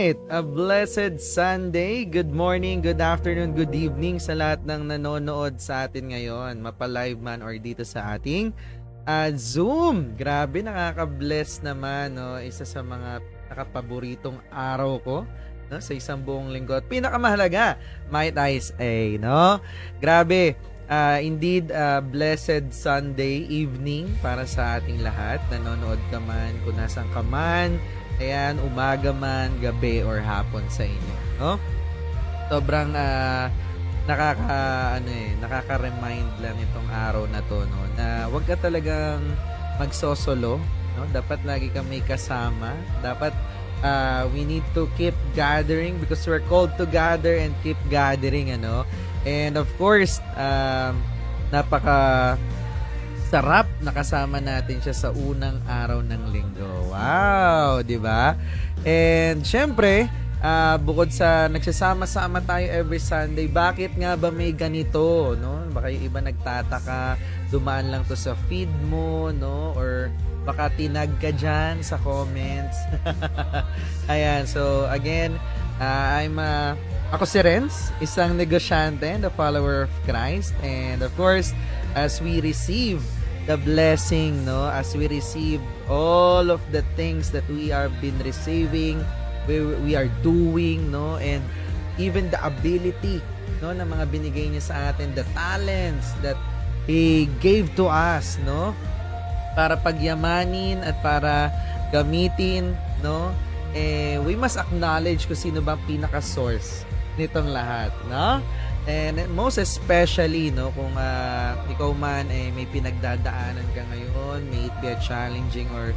right, a blessed Sunday. Good morning, good afternoon, good evening sa lahat ng nanonood sa atin ngayon, mapa-live man or dito sa ating Zoom. Grabe, nakaka-bless naman, no? Isa sa mga nakapaboritong araw ko, no? Sa isang buong linggo. At pinakamahalaga, might I say, no? Grabe, indeed, blessed Sunday evening para sa ating lahat. Nanonood ka man, kung nasan ka man, ayan, umaga man, gabi, or hapon sa inyo, no? Sobrang nakaka-remind lang itong araw na to, no, na wag ka talagang magsosolo, no? Dapat lagi kang may kasama. Dapat we need to keep gathering because we're called to gather and keep gathering, ano? And of course, napaka sarap nakasama natin siya sa unang araw ng linggo. Wow, 'di ba? And syempre, bukod sa nagsasama-sama tayo every Sunday, bakit nga ba may ganito, no? Baka yung iba nagtataka, dumaan lang to sa feed mo, no? Or baka tinag ka dyan sa comments. Ayan, so again, ako si Renz, isang negosyante and a follower of Christ. And of course, as we receive the blessing, no, as we receive all of the things that we are been receiving, we are doing, no, and even the ability, no, na mga binigay niya sa atin, the talents that He gave to us, no, para pagyamanin at para gamitin, no, we must acknowledge kung sino ba pinaka-source nitong lahat, no? And most especially, no, kung ikaw man may pinagdadaanan ka ngayon, may it be a challenging or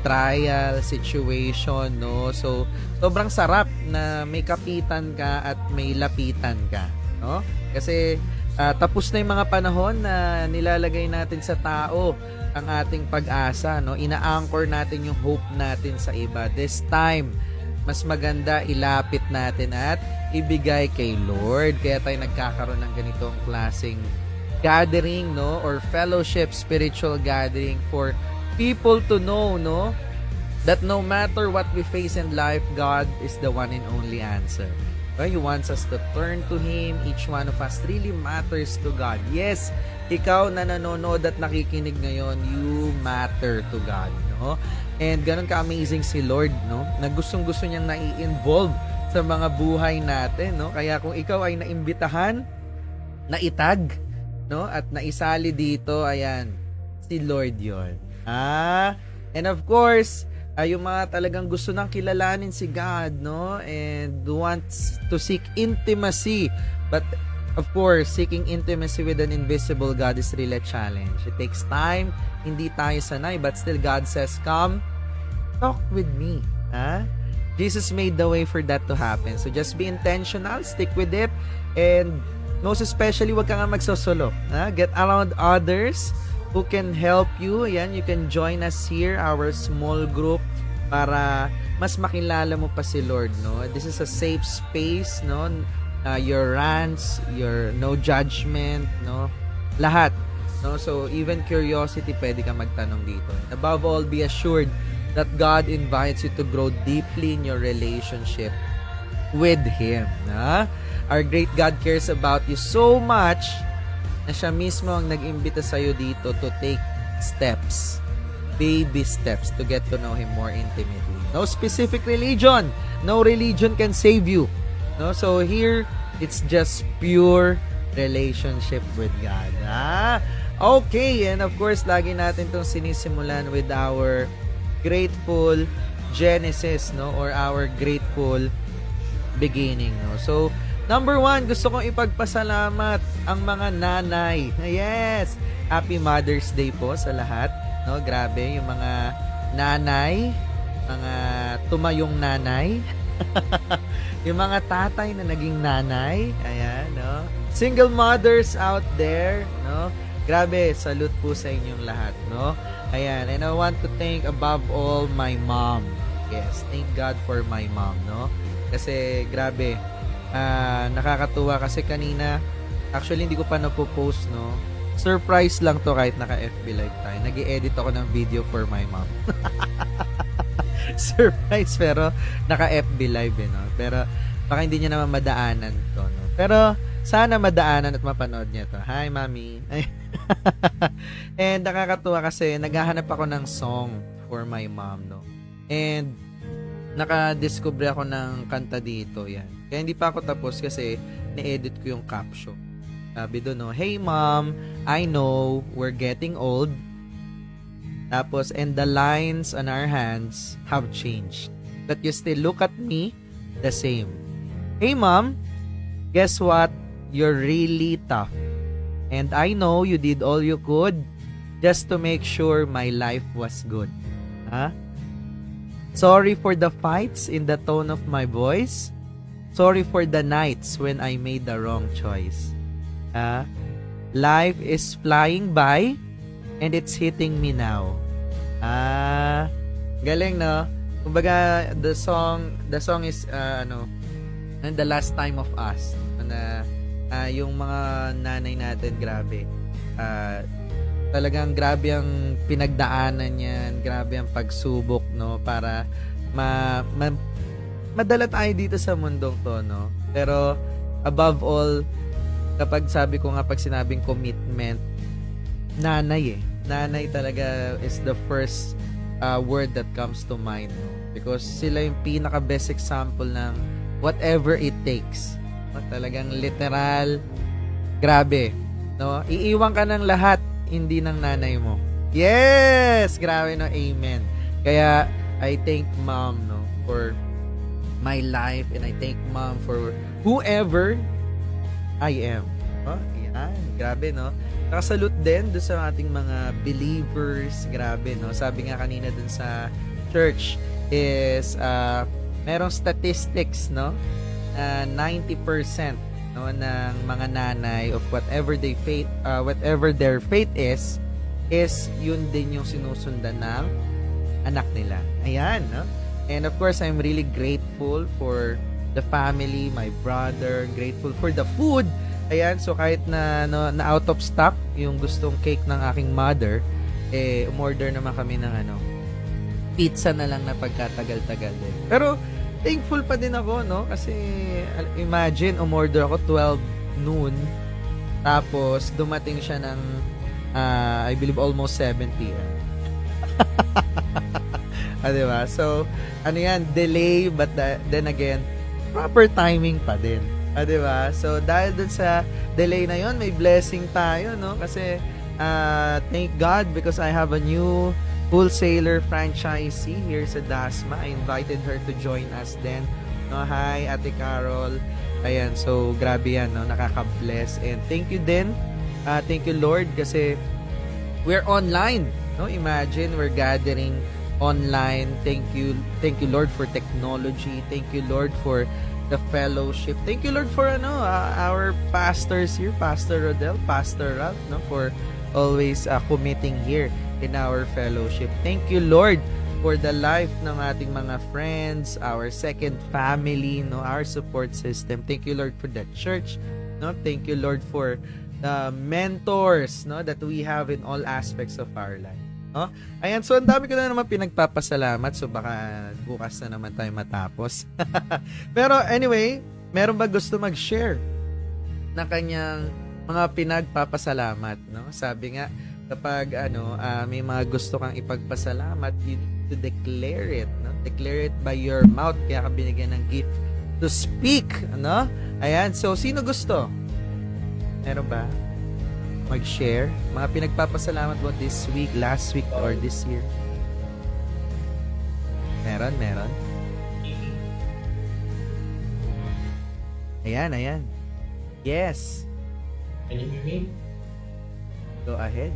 trial situation, no? So, sobrang sarap na may kapitan ka at may lapitan ka, no? Kasi tapos na yung mga panahon na nilalagay natin sa tao ang ating pag-asa, no? Ina-anchor natin yung hope natin sa iba. This time, mas maganda ilapit natin at ibigay kay Lord. Kaya tayo nagkakaroon ng ganitong klaseng gathering, no, or fellowship, spiritual gathering for people to know, no, that no matter what we face in life, God is the one and only answer. Right? He wants us to turn to Him. Each one of us really matters to God. Yes, ikaw na nanonood at nakikinig ngayon, you matter to God, no? And ganun ka-amazing si Lord, no? Na gustong-gusto niyang nai-involve sa mga buhay natin, no? Kaya kung ikaw ay naimbitahan, naitag, no? At naisali dito, ayan, si Lord yon. And of course, yung mga talagang gusto nang kilalanin si God, no? And wants to seek intimacy. But of course, seeking intimacy with an invisible God is really a challenge. It takes time. Hindi tayo sanay, but still God says, come, talk with me. Jesus made the way for that to happen. So just be intentional, stick with it, and most especially, wag ka nga magsosolo. Get around others who can help you. Ayan, you can join us here, our small group, para mas makilala mo pa si Lord, no? This is a safe space, no? Your rants, your no judgment, no? Lahat, no? So even curiosity, pwede ka magtanong dito. And above all, be assured that God invites you to grow deeply in your relationship with Him. Our great God cares about you so much na siya mismo ang nag-imbita sa'yo dito to take steps, baby steps, to get to know Him more intimately. No specific religion. No religion can save you. No, so here, it's just pure relationship with God. Okay, and of course, lagi natin itong sinisimulan with our grateful Genesis, no, or our grateful beginning, no. So, number 1, gusto kong ipagpasalamat ang mga nanay. Yes, Happy Mother's Day po sa lahat, no. Grabe, yung mga nanay, mga tumayong nanay, yung mga tatay na naging nanay, ayan, no. Single mothers out there, no. Grabe, salute po sa inyong lahat, no. Ayan, and I want to thank above all my mom. Yes, thank God for my mom, no. Kasi grabe, nakakatuwa kasi kanina, actually hindi ko pa napopost, no. Surprise lang to kahit naka FB live tayo. Nag-i-edit ako ng video for my mom. surprise pero naka-FB live no. Pero baka hindi niya naman madaanan to no. Pero sana madaanan at mapanood niya to. Hi, Mami. And nakakatuwa kasi naghahanap ako ng song for my mom no. And nakadiscover ako ng kanta dito yan. Kaya hindi pa ako tapos kasi ni-edit ko yung caption. Sabi doon, no, "Hey mom, I know we're getting old." Tapos, "And the lines on our hands have changed. But you still look at me the same. Hey mom, guess what? You're really tough. And I know you did all you could just to make sure my life was good." Ha? "Sorry for the fights in the tone of my voice. Sorry for the nights when I made the wrong choice. Life is flying by and it's hitting me now." Galing no? Kumbaga the song is and the last time of us na yung mga nanay natin grabe. Talagang grabe ang pinagdaanan niyan, grabe ang pagsubok no para madala tayo dito sa mundong to no. Pero above all kapag sabi ko nga pag sinabing commitment, nanay talaga is the first word that comes to mind no? Because sila yung pinaka best example ng whatever it takes no? Talagang literal grabe no? Iiwan ka ng lahat, hindi ng nanay mo. Yes! Grabe no, amen. Kaya I thank mom no for my life and I thank mom for whoever I am. Yan. Grabe, no? Nakasalute din doon sa ating mga believers. Grabe, no? Sabi nga kanina doon sa church is merong statistics, no? 90% no, ng mga nanay of whatever their faith is yun din yung sinusundan ng anak nila. Ayan, no? And of course, I'm really grateful for the family, my brother, grateful for the food. Ayan, so kahit na out of stock yung gustong cake ng aking mother, umorder naman kami ng pizza na lang na pagkatagal-tagal din. Pero thankful pa din ako, no? Kasi imagine, umorder ako 12 noon, tapos dumating siya ng I believe almost 7 p.m. Diba? So, yan, delay, but then again, proper timing pa din. Diba? So, dahil dun sa delay na yon, may blessing tayo, no? Kasi, thank God because I have a new wholesaler franchisee here sa Dasma. I invited her to join us then. No, hi, Ate Carol. Ayan, so, grabe yan, no? Nakaka-bless. And thank you din. Thank you, Lord, kasi we're online. No? Imagine, we're gathering online. Thank you Lord for technology. Thank you Lord for the fellowship. Thank you Lord for our pastors here, Pastor Rodel, Pastor Ralph, no, for always committing here in our fellowship. Thank you Lord for the life ng ating mga friends, our second family, no, our support system. Thank you Lord for the church, no. Thank you Lord for the mentors, no, that we have in all aspects of our life. No? Ayan, so ang dami ko na naman pinagpapasalamat, so baka bukas na naman tayo matapos. Pero anyway, meron ba gusto mag-share na kanyang mga pinagpapasalamat, no? Sabi nga, kapag may mga gusto kang ipagpasalamat, you need to declare it, no? Declare it by your mouth, kaya ka binigyan ng gift to speak, no? Ayan, so sino gusto? Meron ba mag-share mga pinagpapasalamat mo this week, last week, or this year? Meron. Ayan. Yes. Can you hear me? Go ahead.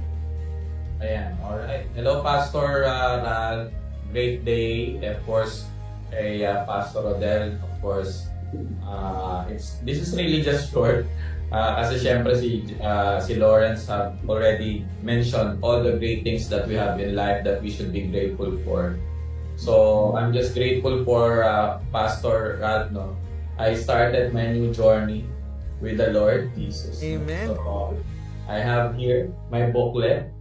Ayan, alright. Hello, Pastor Ral. Great day. Of course, kay Pastor Rodel. Of course, this is really just short. Kasi syempre si Lawrence have already mentioned all the great things that we have in life that we should be grateful for. So I'm just grateful for Pastor Rad. No? I started my new journey with the Lord Jesus. Amen. So I have here my booklet.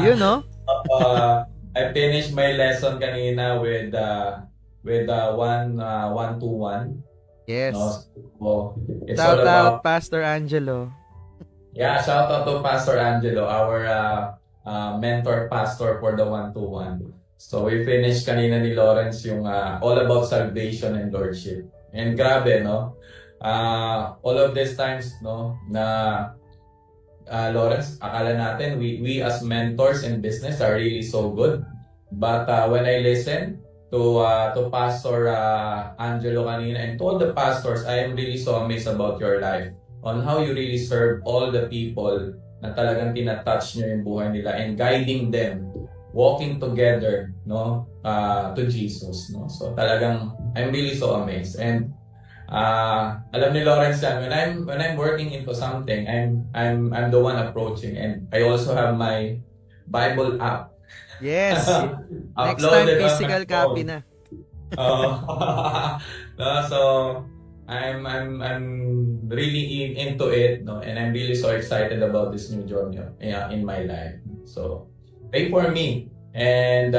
You know? I finished my lesson kanina with one to one. No, Yes. so it's all Shout out, about Pastor Angelo. yeah. Shout out to Pastor Angelo, our mentor pastor for the one to one. So we finished kanina ni Lawrence yung all about salvation and lordship. And grabe, no? All of these times, no, na Lawrence, akala natin we as mentors in business are really so good. But when I listen to Pastor Angelo kanina and to all the pastors, I am really so amazed about your life on how you really serve all the people na talagang tinatouch niyo yung buhay nila and guiding them walking together to Jesus, no. So talagang I'm really so amazed. And alam ni Lawrence yan, when I'm working into something, I'm the one approaching, and I also have my Bible app Yes. Next time, uploaded on my physical copy phone. na. Oh. No, so I'm really into it, no, and I'm really so excited about this new journey in my life. So pray for me, and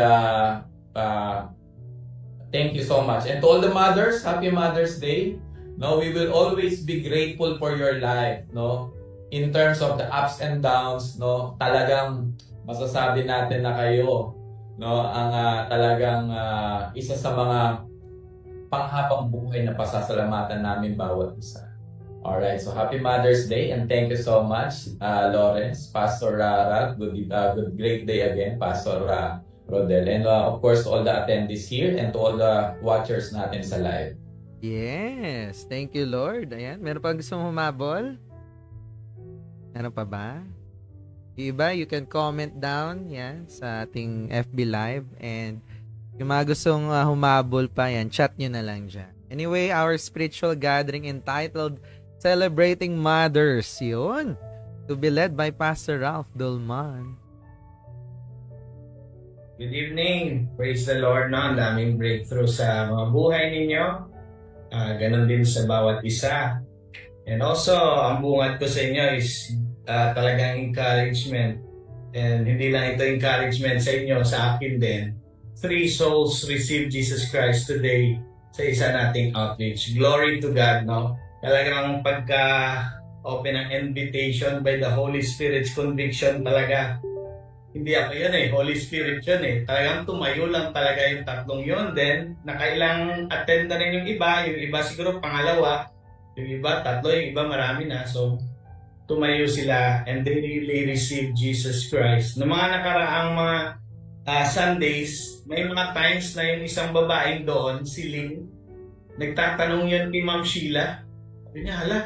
thank you so much. And to all the mothers, happy Mother's Day. No, we will always be grateful for your life, no? In terms of the ups and downs, no? Talagang masasabi natin na kayo, no, ang talagang isa sa mga panghabang buhay na pasasalamatan namin bawat isa. Alright, so happy Mother's Day and thank you so much, Lawrence, Pastor Rag, good great day again, Pastor Rodel, and of course to all the attendees here and to all the watchers natin sa live. Yes. Thank you, Lord. Ayan. Meron pa gusto mong humabol? Meron pa ba? Yung iba, you can comment down yan sa ating FB Live. And yung mga gustong humabol pa yan, chat nyo na lang dyan. Anyway, our spiritual gathering entitled Celebrating Mothers. Yun. To be led by Pastor Ralph Dolman. Good evening. Praise the Lord, no? Ang daming breakthrough sa mga buhay ninyo. Ganon din sa bawat isa. And also, ang bungad ko sa inyo is talagang encouragement. And hindi lang ito encouragement sa inyo, sa akin din. 3 souls receive Jesus Christ today sa isa nating outreach. Glory to God, no? Talagang pagka-open ng invitation by the Holy Spirit's conviction talaga. Hindi ako yun Holy Spirit yun Talagang tumayo lang talaga yung tatlong yun. Then, nakailang attend na rin yung iba siguro pangalawa, yung iba tatlo, yung iba marami na. So, tumayo sila and they really receive Jesus Christ. Noong mga nakaraang mga Sundays, may mga times na yung isang babaeng doon, si Lynn, nagtatanong yun kay Ma'am Sheila. Sabi niya, hala,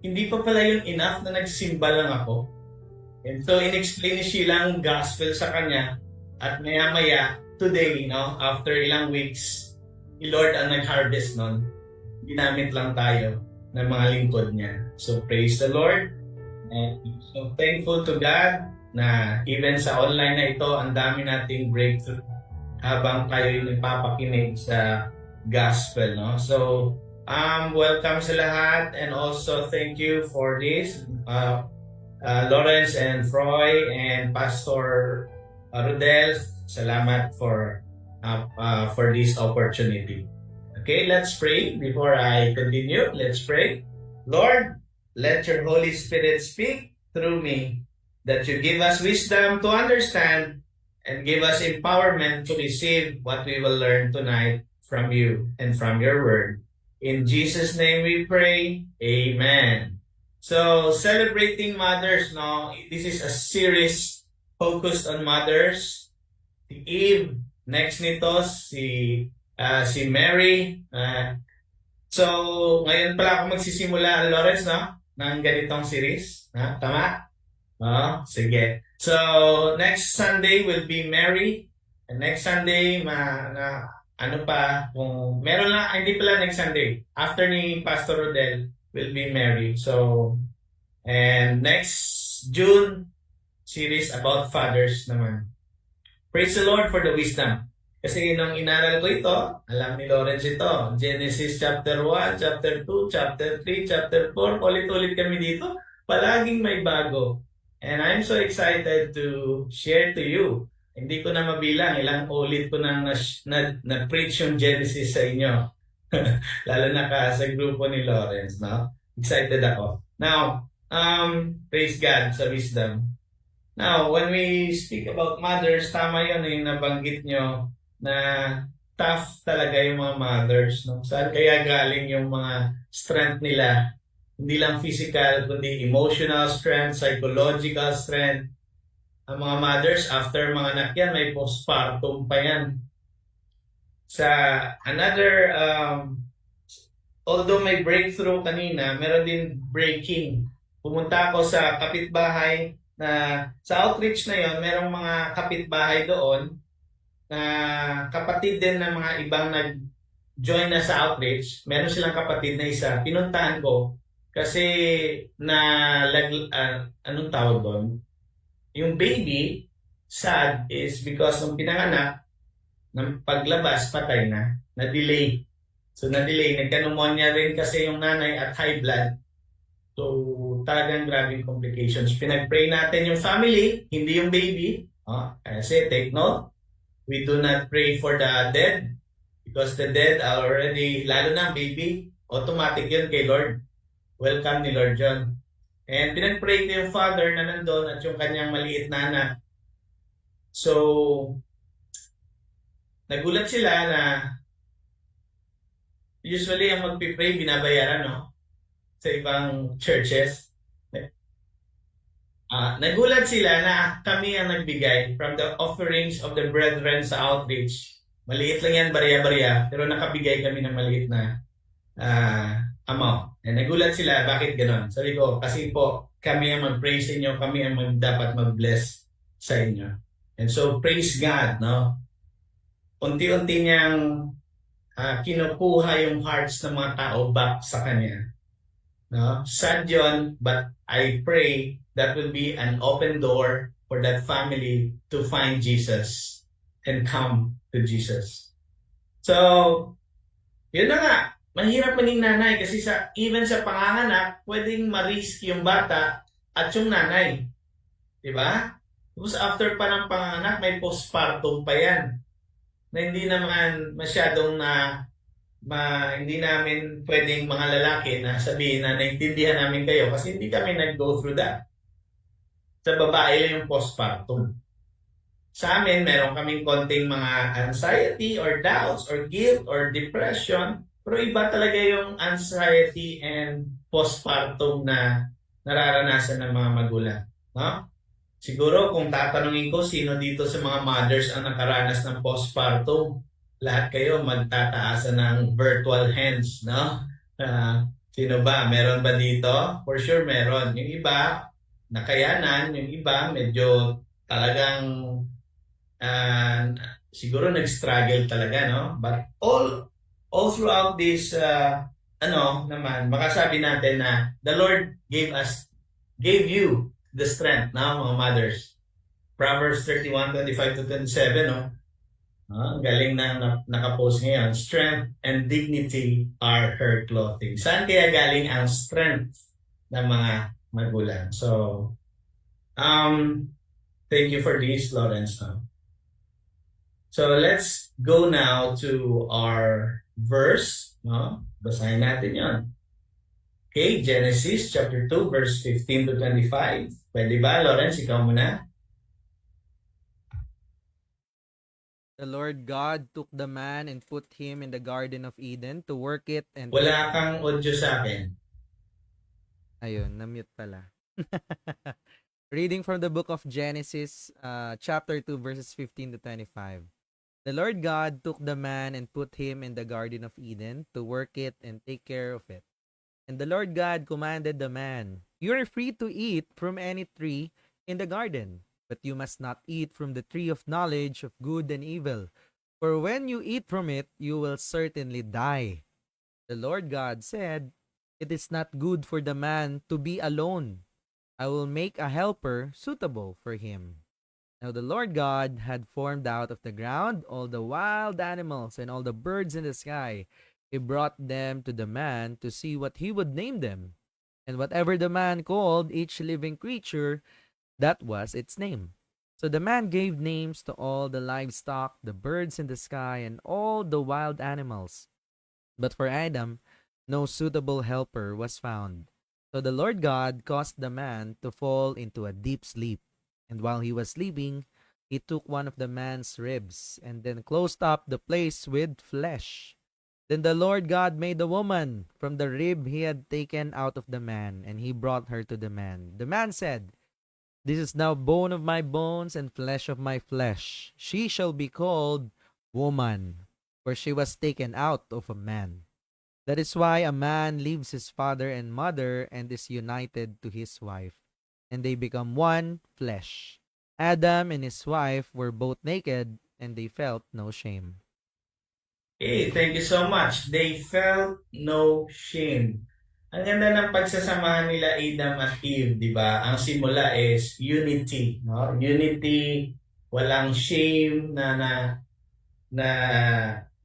hindi pa pala yun enough na nagsimba lang ako. And so, in-explain ni Sheila ang gospel sa kanya. At maya-maya, today, after ilang weeks, si Lord ang nag-harvest nun. Ginamit lang tayo ng mga lingkod niya. So, praise the Lord. And so, thankful to God na even sa online na ito, ang dami nating breakthrough habang kayo nagpapakinig sa gospel. So, welcome sa lahat. And also, thank you for this. Lawrence and Froy and Pastor Rodel, salamat for this opportunity. Okay, let's pray before I continue. Let's pray. Lord, let your Holy Spirit speak through me, that you give us wisdom to understand and give us empowerment to receive what we will learn tonight from you and from your word. In Jesus' name we pray. Amen. So, celebrating mothers, this is a series focused on mothers. Si Eve, next nito, si Mary. So, ngayon pala ako magsisimula, Lawrence, ng ganitong series. Tama? Sige. So, next Sunday will be Mary. And next Sunday, kung meron lang, hindi pala next Sunday. After ni Pastor Rodel, will be Mary. So, and next June, series about fathers naman. Praise the Lord for the wisdom. Kasi nung inaral ko ito, alam ni Lawrence ito, Genesis chapter 1, chapter 2, chapter 3, chapter 4, ulit-ulit kami dito, palaging may bago. And I'm so excited to share to you Hindi ko na mabilang ilang ulit ko na preach yung Genesis sa inyo. Lalo na sa grupo ni Lawrence, no? Excited ako. Now, praise God sa wisdom. Now, when we speak about mothers, tama yun yung nabanggit nyo na tough talaga yung mga mothers. No? Saan kaya galing yung mga strength nila? Hindi lang physical, kundi emotional strength, psychological strength. Ang mga mothers, after mga anak yan, may postpartum pa yan. Sa another, although may breakthrough kanina, meron din breaking. Pumunta ako sa kapitbahay na sa outreach na yon, merong mga kapitbahay doon na kapatid din ng mga ibang nag-join na sa outreach. Meron silang kapatid na isa. Pinuntahan ko kasi anong tawag doon? Yung baby, sad is because nung pinanganak, ng paglabas, patay na. Na-delay. So, na-delay. Nagka-pneumonia rin kasi yung nanay at high blood. So, talagang grabing complications. Pinag-pray natin yung family, hindi yung baby. Kasi take note, we do not pray for the dead because the dead are already, lalo na ang baby, automatic yun kay Lord. Welcome ni Lord John. And pinag-pray ko yung father na nandun at yung kanyang maliit na anak. So, nagulat sila na usually ang magpipray binabayaran, no? Sa ibang churches. Nagulat sila na kami ang nagbigay from the offerings of the brethren sa outreach. Maliit lang yan, barya-barya, pero nakabigay kami ng maliit na amount. And nagulat sila, bakit ganon? Sabi ko, kasi po, kami ang mag-pray sa inyo, kami ang dapat mag-bless sa inyo. And so, praise God, no? Unti-unti niyang kinukuha yung hearts ng mga tao back sa Kanya. No? Sad yun, but I pray that will be an open door for that family to find Jesus and come to Jesus. So, yun na nga. Mahirap maging nanay kasi even sa panganganak, pwedeng ma-risk yung bata at yung nanay. Diba? Tapos after pa ng panganganak, may postpartum pa yan. Na hindi naman masyadong hindi namin pwedeng mga lalaki na sabihin na naintindihan namin kayo kasi hindi kami nag-go through that. Sa babae lang yung postpartum. Sa amin, meron kaming konting mga anxiety or doubts or guilt or depression. Pero iba talaga yung anxiety and postpartum na nararanasan ng mga magulang. No? Siguro kung tatanungin ko sino dito sa mga mothers ang nakaranas ng postpartum, lahat kayo magtataasan ng virtual hands, no? Sino ba? Meron ba dito? For sure meron. Yung iba, nakayanan. Yung iba, medyo talagang siguro nag-struggle talaga, no? But all throughout this, makasabi natin na the Lord gave you the strength, no, mga mothers. Proverbs 31:25-27, no? Ang galing na nakapost ngayon. Strength and dignity are her clothing. Saan kaya galing ang strength ng mga magulang? So, thank you for this, Lawrence. No? So, let's go now to our verse. No? Basahin natin yon. Okay, Genesis chapter 2, verse 15-25. Pwede ba, Lawrence? Ikaw muna. The Lord God took the man and put him in the Garden of Eden to work it and... Wala kang audio sa akin. Ayun, na-mute pala. Reading from the book of Genesis, chapter 2, verses 15-25. The Lord God took the man and put him in the Garden of Eden to work it and take care of it. And the Lord God commanded the man, "You are free to eat from any tree in the garden, but you must not eat from the tree of knowledge of good and evil, for when you eat from it, you will certainly die." The Lord God said, "It is not good for the man to be alone. I will make a helper suitable for him." Now the Lord God had formed out of the ground all the wild animals and all the birds in the sky. He brought them to the man to see what he would name them. And whatever the man called each living creature, that was its name. So the man gave names to all the livestock, the birds in the sky, and all the wild animals. But for Adam, no suitable helper was found. So the Lord God caused the man to fall into a deep sleep. And while he was sleeping, he took one of the man's ribs and then closed up the place with flesh. Then the Lord God made a woman from the rib he had taken out of the man, and he brought her to the man. The man said, "This is now bone of my bones and flesh of my flesh. She shall be called woman, for she was taken out of a man. That is why a man leaves his father and mother and is united to his wife, and they become one flesh. Adam and his wife were both naked, and they felt no shame." Okay, thank you so much. They felt no shame. Ang ganda ng pagsasamahan nila Adam at Eve, di ba? Ang simula is unity, no? Unity, walang shame na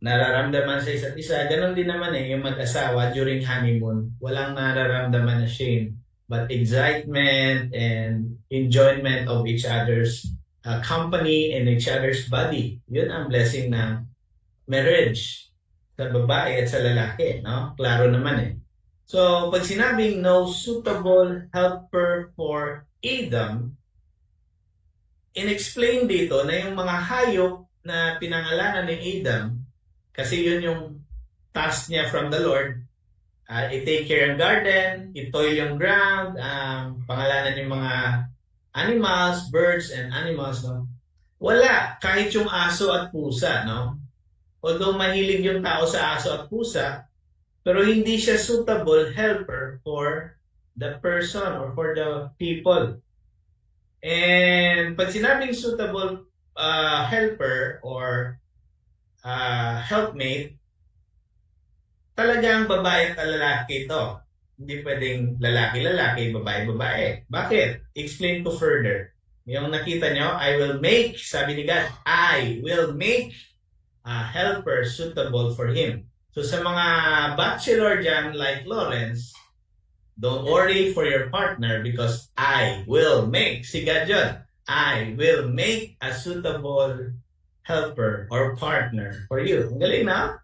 nararamdaman sa isa't isa. Ganon din naman yung mag-asawa during honeymoon. Walang nararamdaman na shame, but excitement and enjoyment of each other's company and each other's body. Yun ang blessing ng marriage sa babae at sa lalaki, no? Klaro naman eh. So, pag sinabing no suitable helper for Adam, in-explain dito na yung mga hayop na pinangalanan ni Adam, kasi yun yung task niya from the Lord, i-take care ng garden, i-toil yung ground, pangalanan yung mga animals, birds and animals, no? Wala, kahit yung aso at pusa, no? Although mahilig yung tao sa aso at pusa, pero hindi siya suitable helper for the person or for the people. And pag sinabing suitable helper or helpmate, talagang babae at lalaki ito. Hindi pwedeng lalaki-lalaki, babae-babae. Bakit? Explain ko further. Yung nakita nyo, I will make, sabi ni God, I will make a helper suitable for him. So sa mga bachelor dyan like Lawrence, don't worry for your partner because I will make, si God yun, I will make a suitable helper or partner for you. Ang galing na?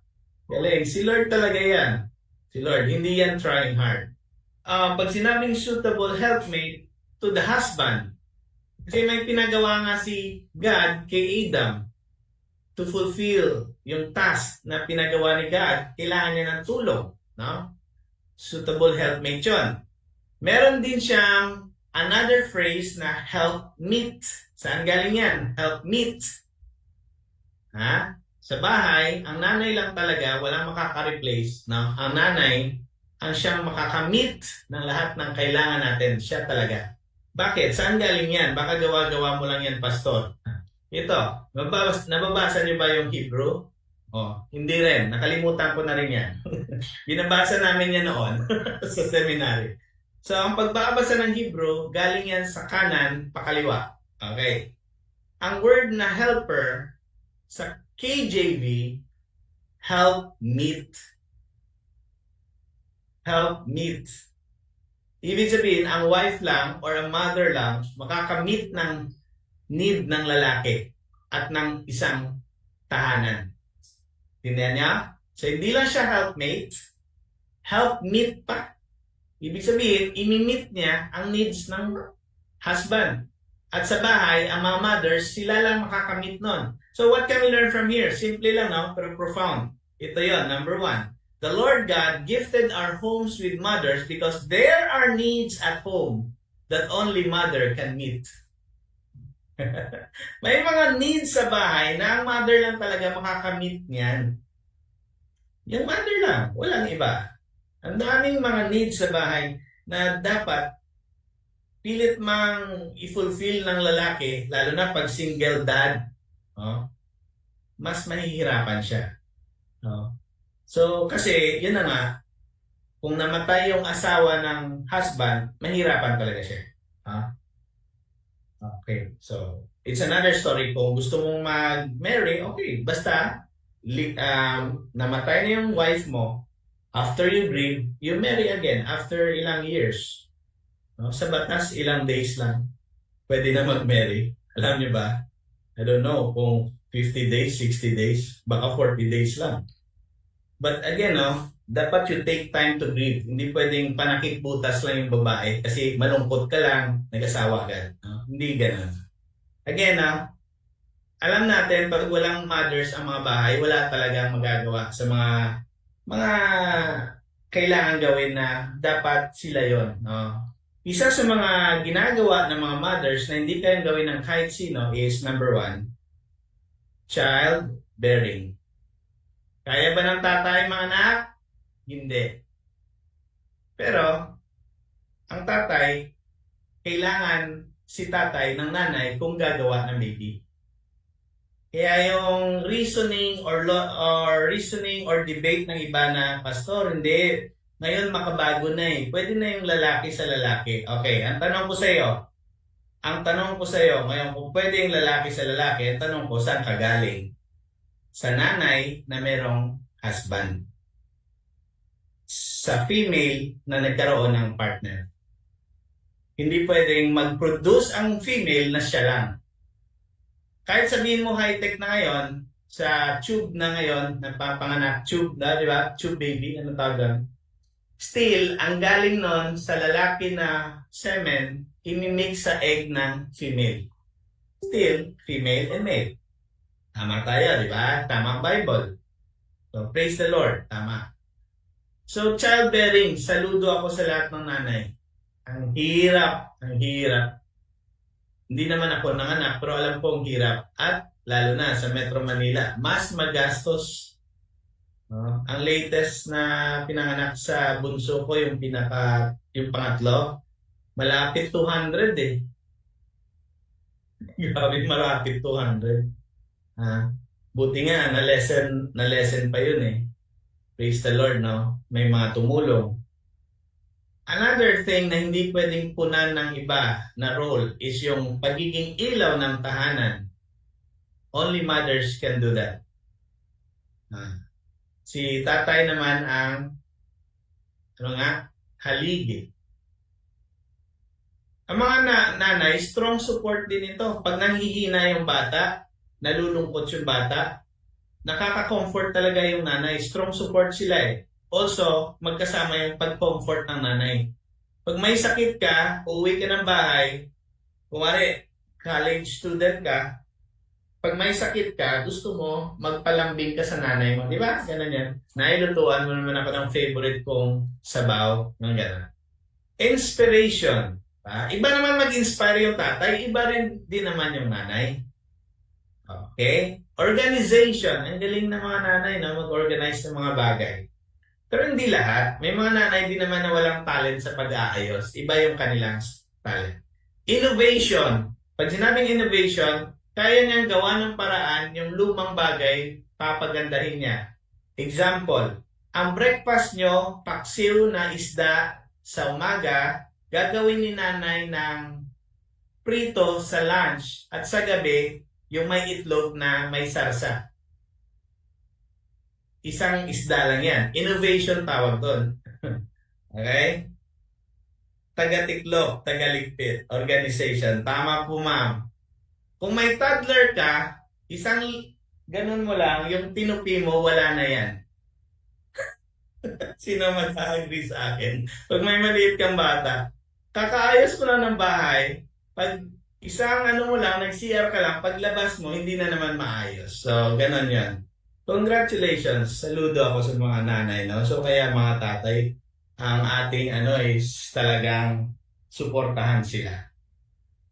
Galing. Si Lord talaga yan. Si Lord, hindi yan trying hard. Pag sinabing suitable helpmate to the husband, kasi may pinagawa nga si God kay Adam to fulfill yung task na pinagawa ni God, kailangan niya ng tulong. No? Suitable helpmate yun. Meron din siyang another phrase na help meet. Saan galing yan? Help meet. Ha? Sa bahay, ang nanay lang talaga, walang makaka-replace. No? Ang nanay, ang siyang makakamit ng lahat ng kailangan natin. Siya talaga. Bakit? Saan galing yan? Baka gawa-gawa mo lang yan, pastor. Ito, nababasa niyo ba yung Hebrew? Oh, hindi rin. Nakalimutan ko na rin yan. Binabasa namin yan noon sa seminary. So, ang pagbabasa ng Hebrew, galing yan sa kanan, pakaliwa. Okay. Ang word na helper, sa KJV, help meet. Help meet. Ibig sabihin, ang wife lang or ang mother lang, makakamit ng need ng lalaki at ng isang tahanan. Tindihan niya? So, hindi lang siya helpmate, help meet pa. Ibig sabihin, imi-meet niya ang needs ng husband. At sa bahay, ang mga mothers, sila lang makakamit nun. So, what can we learn from here? Simple lang, no? Pero profound. Ito yon, number 1. The Lord God gifted our homes with mothers because there are needs at home that only mother can meet. May mga needs sa bahay na ang mother lang talaga makakamit niyan. Yung mother lang, walang iba. Ang daming mga needs sa bahay na dapat pilit mang i-fulfill ng lalaki, lalo na pag single dad. Mas mahihirapan siya. So, kasi, yun na nga, kung namatay yung asawa ng husband, mahirapan talaga siya. Okay, so it's another story. Kung gusto mong mag-marry, okay, basta namatay na yung wife mo, after you grieve, you marry again after ilang years. No? Sa batas, ilang days lang pwede na mag-marry. Alam niyo ba? I don't know kung 50 days, 60 days, baka 40 days lang. But again, no, dapat you take time to grieve. Hindi pwedeng panakip-butas lang yung babae kasi malungkot ka lang, nag-asawa agad. No? Hindi ganun. Again, alam natin, pag walang mothers ang mga bahay, wala talagang magagawa sa mga kailangan gawin na dapat sila yon. No? Isa sa mga ginagawa ng mga mothers na hindi kayang gawin ng kahit sino is number one, child bearing. Kaya ba ng tatay mga anak? Hindi. Pero, ang tatay, kailangan si tatay ng nanay kung gagawa ng baby. Kaya yung reasoning or debate ng iba na, Pastor, hindi. Ngayon makabago na eh. Pwede na yung lalaki sa lalaki. Okay, ang tanong ko sa iyo, ngayon kung pwede yung lalaki sa lalaki, ang tanong ko, saan ka galing? Sa nanay na merong husband. Sa female na nagkaroon ng partner. Hindi pwedeng mag-produce ang female na siya lang. Kahit sabihin mo high-tech na ngayon, sa tube na ngayon, nagpapanganak, tube na, di ba? Tube baby, ano tawag? Still, ang galing nun sa lalaki na semen, imimix sa egg ng female. Still, female and male. Tama tayo, di ba? Tama ang Bible. So, praise the Lord. Tama. So, childbearing, saludo ako sa lahat ng nanay. Ang hirap, ang hirap. Hindi naman ako nanganak, pero alam ko ang hirap. At lalo na sa Metro Manila, mas magastos. Ang latest na pinanganak sa bunso ko, yung pangatlo, malapit 200 eh. Grabe, malapit 200. Buti nga, na-lesson pa yun eh. Praise the Lord, no? May mga tumulong. Another thing na hindi pwedeng punan ng iba na role is yung pagiging ilaw ng tahanan. Only mothers can do that. Si tatay naman ang haligi. Ang mga nanay, strong support din ito. Pag nanghihina yung bata, nalulungkot yung bata, nakaka-comfort talaga yung nanay. Strong support sila eh. Also, magkasama yung pag-comfort ng nanay. Pag may sakit ka, uuwi ka ng bahay, kumari, college student ka, pag may sakit ka, gusto mo, magpalambing ka sa nanay mo. Di ba? Ganun yan. Nailutuan mo naman ako ng favorite kong sabaw. Ng gano'n. Inspiration. Iba naman mag-inspire yung tatay, iba rin din naman yung nanay. Okay? Organization. Ang galing ng mga nanay na mag-organize ng mga bagay. Pero hindi lahat. May mga nanay din naman na walang talent sa pag-aayos. Iba yung kanilang talent. Innovation. Pag sinabing innovation, kaya niyang gawa ng paraan yung lumang bagay, papagandahin niya. Example, ang breakfast nyo, paksiw na isda sa umaga, gagawin ni nanay ng prito sa lunch at sa gabi, yung may itlog na may sarsa. Isang isda lang yan. Innovation tawag doon. Okay? Taga-tiklop, taga-ligpit, organization. Tama po, ma'am. Kung may toddler ka, isang ganun mo lang, yung tinupi mo, wala na yan. Sino mag-agree sa akin? Pag may maliit kang bata, kakaayos ko lang ng bahay, pag isang mo lang, nag-CR ka lang, paglabas mo, hindi na naman maayos. So, ganun yan. Congratulations. Saludo ako sa mga nanay, no? So, kaya mga tatay, ang ating is talagang suportahan sila.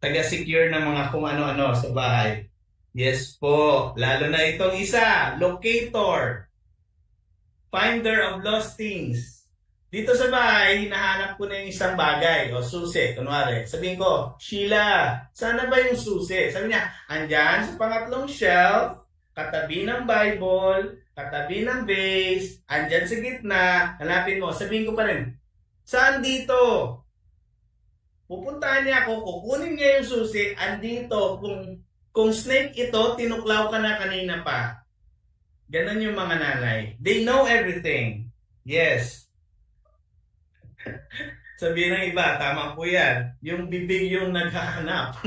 Taga-secure ng mga kung ano-ano sa bahay. Yes po. Lalo na itong isa, locator. Finder of lost things. Dito sa bahay, hinahanap ko na yung isang bagay o susi. Kunwari, sabihin ko, Sheila, sana ba yung susi? Sabi niya, andyan sa pangatlong shelf, katabi ng Bible, katabi ng vase, andyan sa gitna, hanapin mo. Sabihin ko pa rin, saan dito? Pupuntahan niya ako, kukunin niya yung susi, andito. Kung snake ito, tinuklaw ka na kanina pa. Ganon yung mga nanay. They know everything. Yes. Sabihin ng iba, tama po yan. Yung bibig yung naghahanap.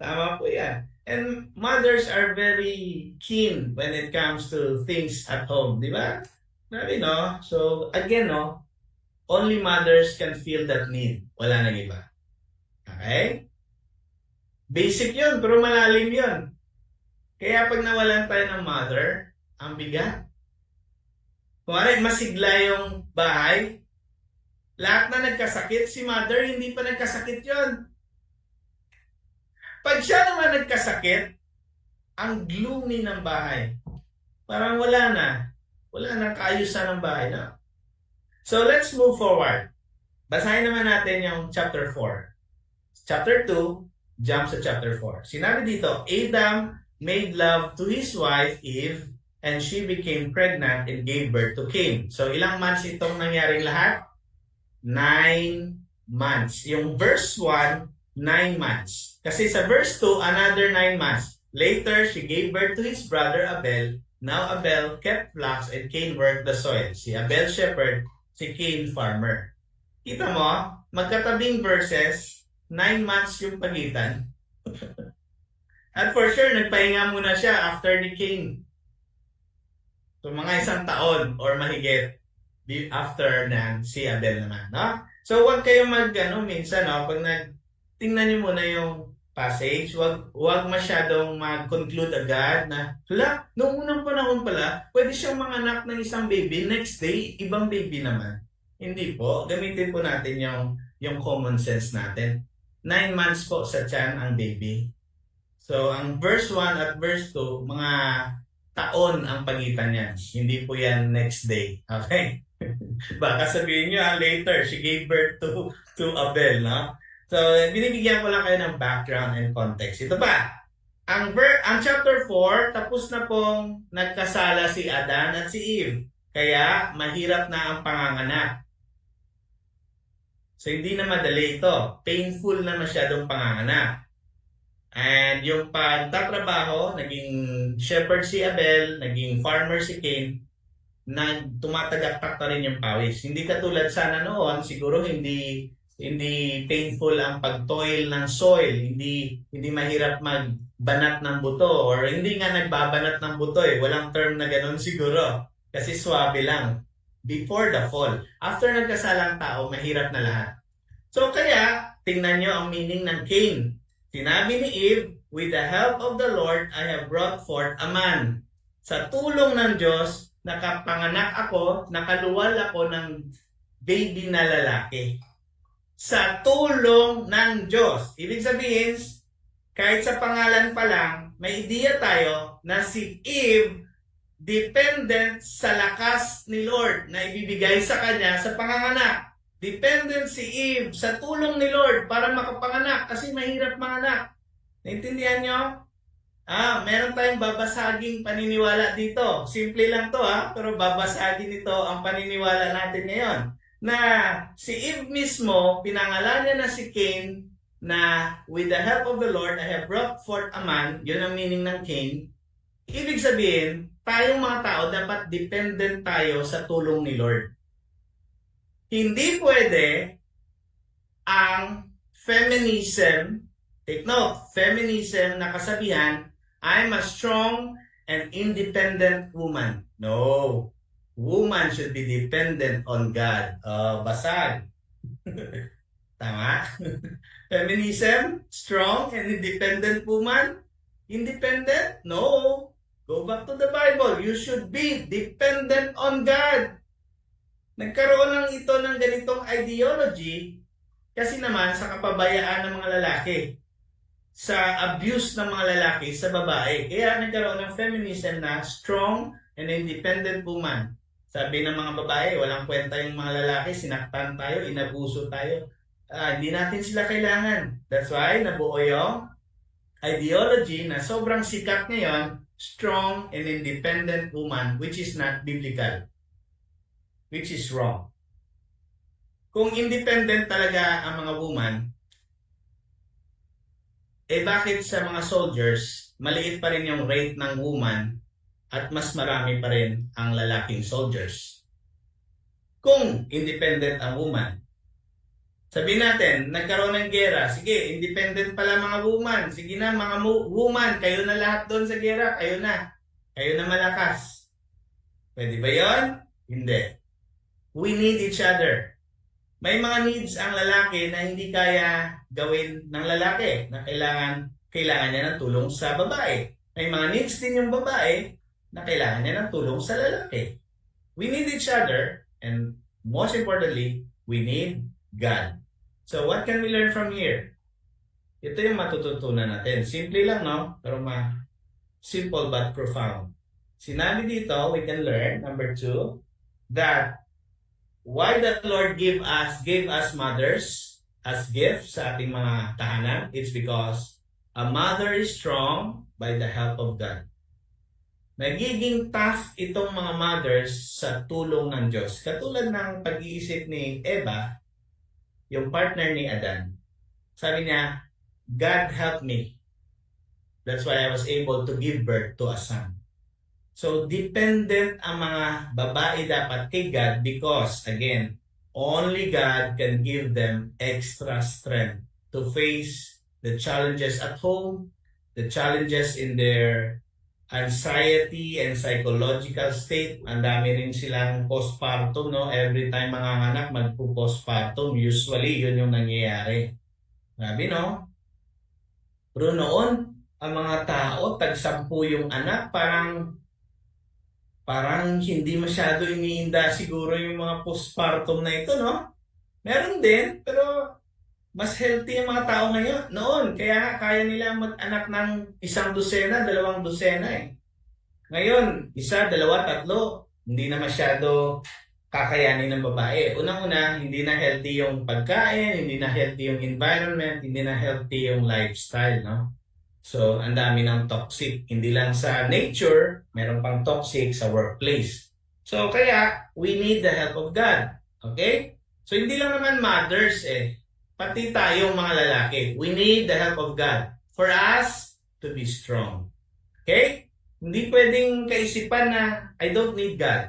Tama po yan. And mothers are very keen when it comes to things at home, di ba? Grabe, no? So, again, no, only mothers can feel that need. Wala nang iba. Okay? Basic yun, pero malalim yun. Kaya pag nawalan tayo ng mother, ang bigat. Kung masigla yung bahay, lahat na nagkasakit, si mother hindi pa nagkasakit yon. Pag siya naman nagkasakit, ang gloomy ng bahay. Parang wala na. Wala na kaayusan ng bahay na. So let's move forward. Basahin naman natin yung chapter 4. Chapter 2, jump sa chapter 4. Sinabi dito, Adam made love to his wife Eve, and she became pregnant and gave birth to Cain. So ilang months itong nangyaring lahat? 9 months. Yung verse 1, 9 months. Kasi sa verse 2, another 9 months. Later, she gave birth to his brother Abel. Now Abel kept flocks and Cain worked the soil. Si Abel shepherd, si Cain farmer. Kita mo, magkatabing verses, 9 months yung pagitan. At for sure, nagpahinga muna siya after ni Cain. So mga 1 taon or mahigit after na si Abel naman, no? So huwag kayong minsan, no, pag tingnan niyo muna yung passage, wag masyadong mag-conclude agad na, noong unang panahon pala, pwede siyang manganak ng isang baby, next day, ibang baby naman. Hindi po. Gamitin po natin yung common sense natin. 9 months po sa tiyan ang baby. So, ang verse 1 at verse 2, mga taon ang pagitan niyan. Hindi po yan next day. Okay? Baka sabihin nyo, later, she gave birth to Abel, no? So, binibigyan ko lang kayo ng background and context. Ito pa, ang chapter 4, tapos na pong nagkasala si Adan at si Eve. Kaya, mahirap na ang panganganak. So, hindi na madali ito. Painful na masyadong panganganak. And yung pagtatrabaho, naging shepherd si Abel, naging farmer si Cain, tumatagaktak na rin yung pawis. Hindi katulad sana noon, siguro hindi painful ang pagtoil ng soil, hindi mahirap magbanat ng buto, or hindi nga nagbabanat ng buto eh. Walang term na ganun siguro. Kasi swabe lang. Before the fall. After nagkasalang tao, mahirap na lahat. So kaya, tingnan nyo ang meaning ng Cain. Sinabi ni Eve, with the help of the Lord, I have brought forth a man. Sa tulong ng Diyos, nakapanganak ako, nakaluwal ako ng baby na lalaki. Sa tulong ng Diyos. Ibig sabihin, kahit sa pangalan pa lang, may ideya tayo na si Eve dependent sa lakas ni Lord na ibibigay sa kanya sa panganganak. Dependent si Eve sa tulong ni Lord para makapanganak kasi mahirap manganak. Naintindihan nyo? Meron tayong babasaging paniniwala dito. Simple lang to pero babasagin ito ang paniniwala natin ngayon. Na si Eve mismo, pinangalan niya na si Cain na with the help of the Lord, I have brought forth a man. Yun ang meaning ng Cain. Ibig sabihin, tayong mga tao dapat dependent tayo sa tulong ni Lord. Hindi pwede ang feminism, take note, feminism na kasabihan, I'm a strong and independent woman. No. Woman should be dependent on God. Basag. Tama? Feminism, strong and independent woman? Independent? No. Go back to the Bible. You should be dependent on God. Nagkaroon lang ito ng ganitong ideology kasi naman sa kapabayaan ng mga lalaki, sa abuse ng mga lalaki sa babae. Kaya nagkaroon ng feminism na strong and independent woman. Sabi ng mga babae, walang kwenta yung mga lalaki, sinaktan tayo, inabuso tayo. Hindi natin sila kailangan. That's why nabuo yung ideology na sobrang sikat ngayon, strong and independent woman, which is not biblical. Which is wrong. Kung independent talaga ang mga woman, bakit sa mga soldiers, maliit pa rin yung rate ng woman at mas marami pa rin ang lalaking soldiers? Kung independent ang woman. Sabihin natin, nagkaroon ng gera. Sige, independent pala mga woman. Sige na, mga woman, kayo na lahat doon sa gera. Kayo na. Kayo na malakas. Pwede ba yon? Hindi. We need each other. May mga needs ang lalaki na hindi kaya gawin ng lalaki na kailangan niya ng tulong sa babae. May mga needs din yung babae na kailangan niya ng tulong sa lalaki. We need each other, and most importantly, we need God. So what can we learn from here? Ito yung matututunan natin. Simple lang, no? Pero simple but profound. Sinabi dito, we can learn, number 2, that why the Lord gave us mothers as gifts sa ating mga tahanan. It's because a mother is strong by the help of God. Nagiging tough itong mga mothers sa tulong ng Diyos. Katulad ng pag-iisip ni Eva, yung partner ni Adan. Sabi niya, God helped me. That's why I was able to give birth to a son. So, dependent ang mga babae dapat kay God because, again, only God can give them extra strength to face the challenges at home, the challenges in their anxiety and psychological state. Ang dami rin silang postpartum, no? Every time mga anak magpo-postpartum, usually yun yung nangyayari. Grabe, no? Pero noon, ang mga tao, tag-10 yung anak, parang hindi masyado iniinda siguro yung mga postpartum na ito, no? Meron din, pero mas healthy yung mga tao ngayon noon. Kaya kaya nila mag-anak ng 1 dosena, 2 dosena eh. Ngayon, 1, 2, 3, hindi na masyado kakayanin ng babae. Unang-una, hindi na healthy yung pagkain, hindi na healthy yung environment, hindi na healthy yung lifestyle, no? So, ang dami ng toxic. Hindi lang sa nature, meron pang toxic sa workplace. So, kaya, we need the help of God. Okay? So, hindi lang naman mothers eh. Pati tayong mga lalaki. We need the help of God for us to be strong. Okay? Hindi pwedeng kaisipan na, I don't need God.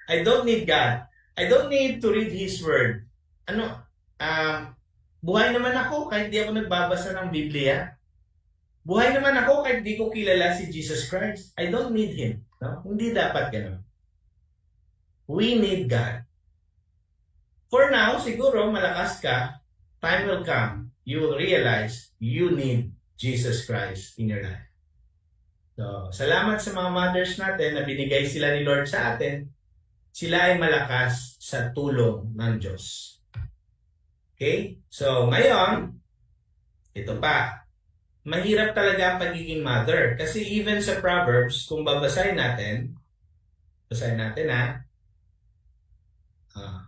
I don't need God. I don't need to read His Word. Buhay naman ako kahit di ako nagbabasa ng Biblia. Buhay naman ako kahit di ko kilala si Jesus Christ. I don't need Him. No? Hindi dapat ganun. We need God. For now, siguro malakas ka, time will come, you will realize you need Jesus Christ in your life. So, salamat sa mga mothers natin na binigay sila ni Lord sa atin. Sila ay malakas sa tulong ng Diyos. Okay? So, ngayon, ito pa. Mahirap talaga ang pagiging mother. Kasi even sa Proverbs, kung babasahin natin ha,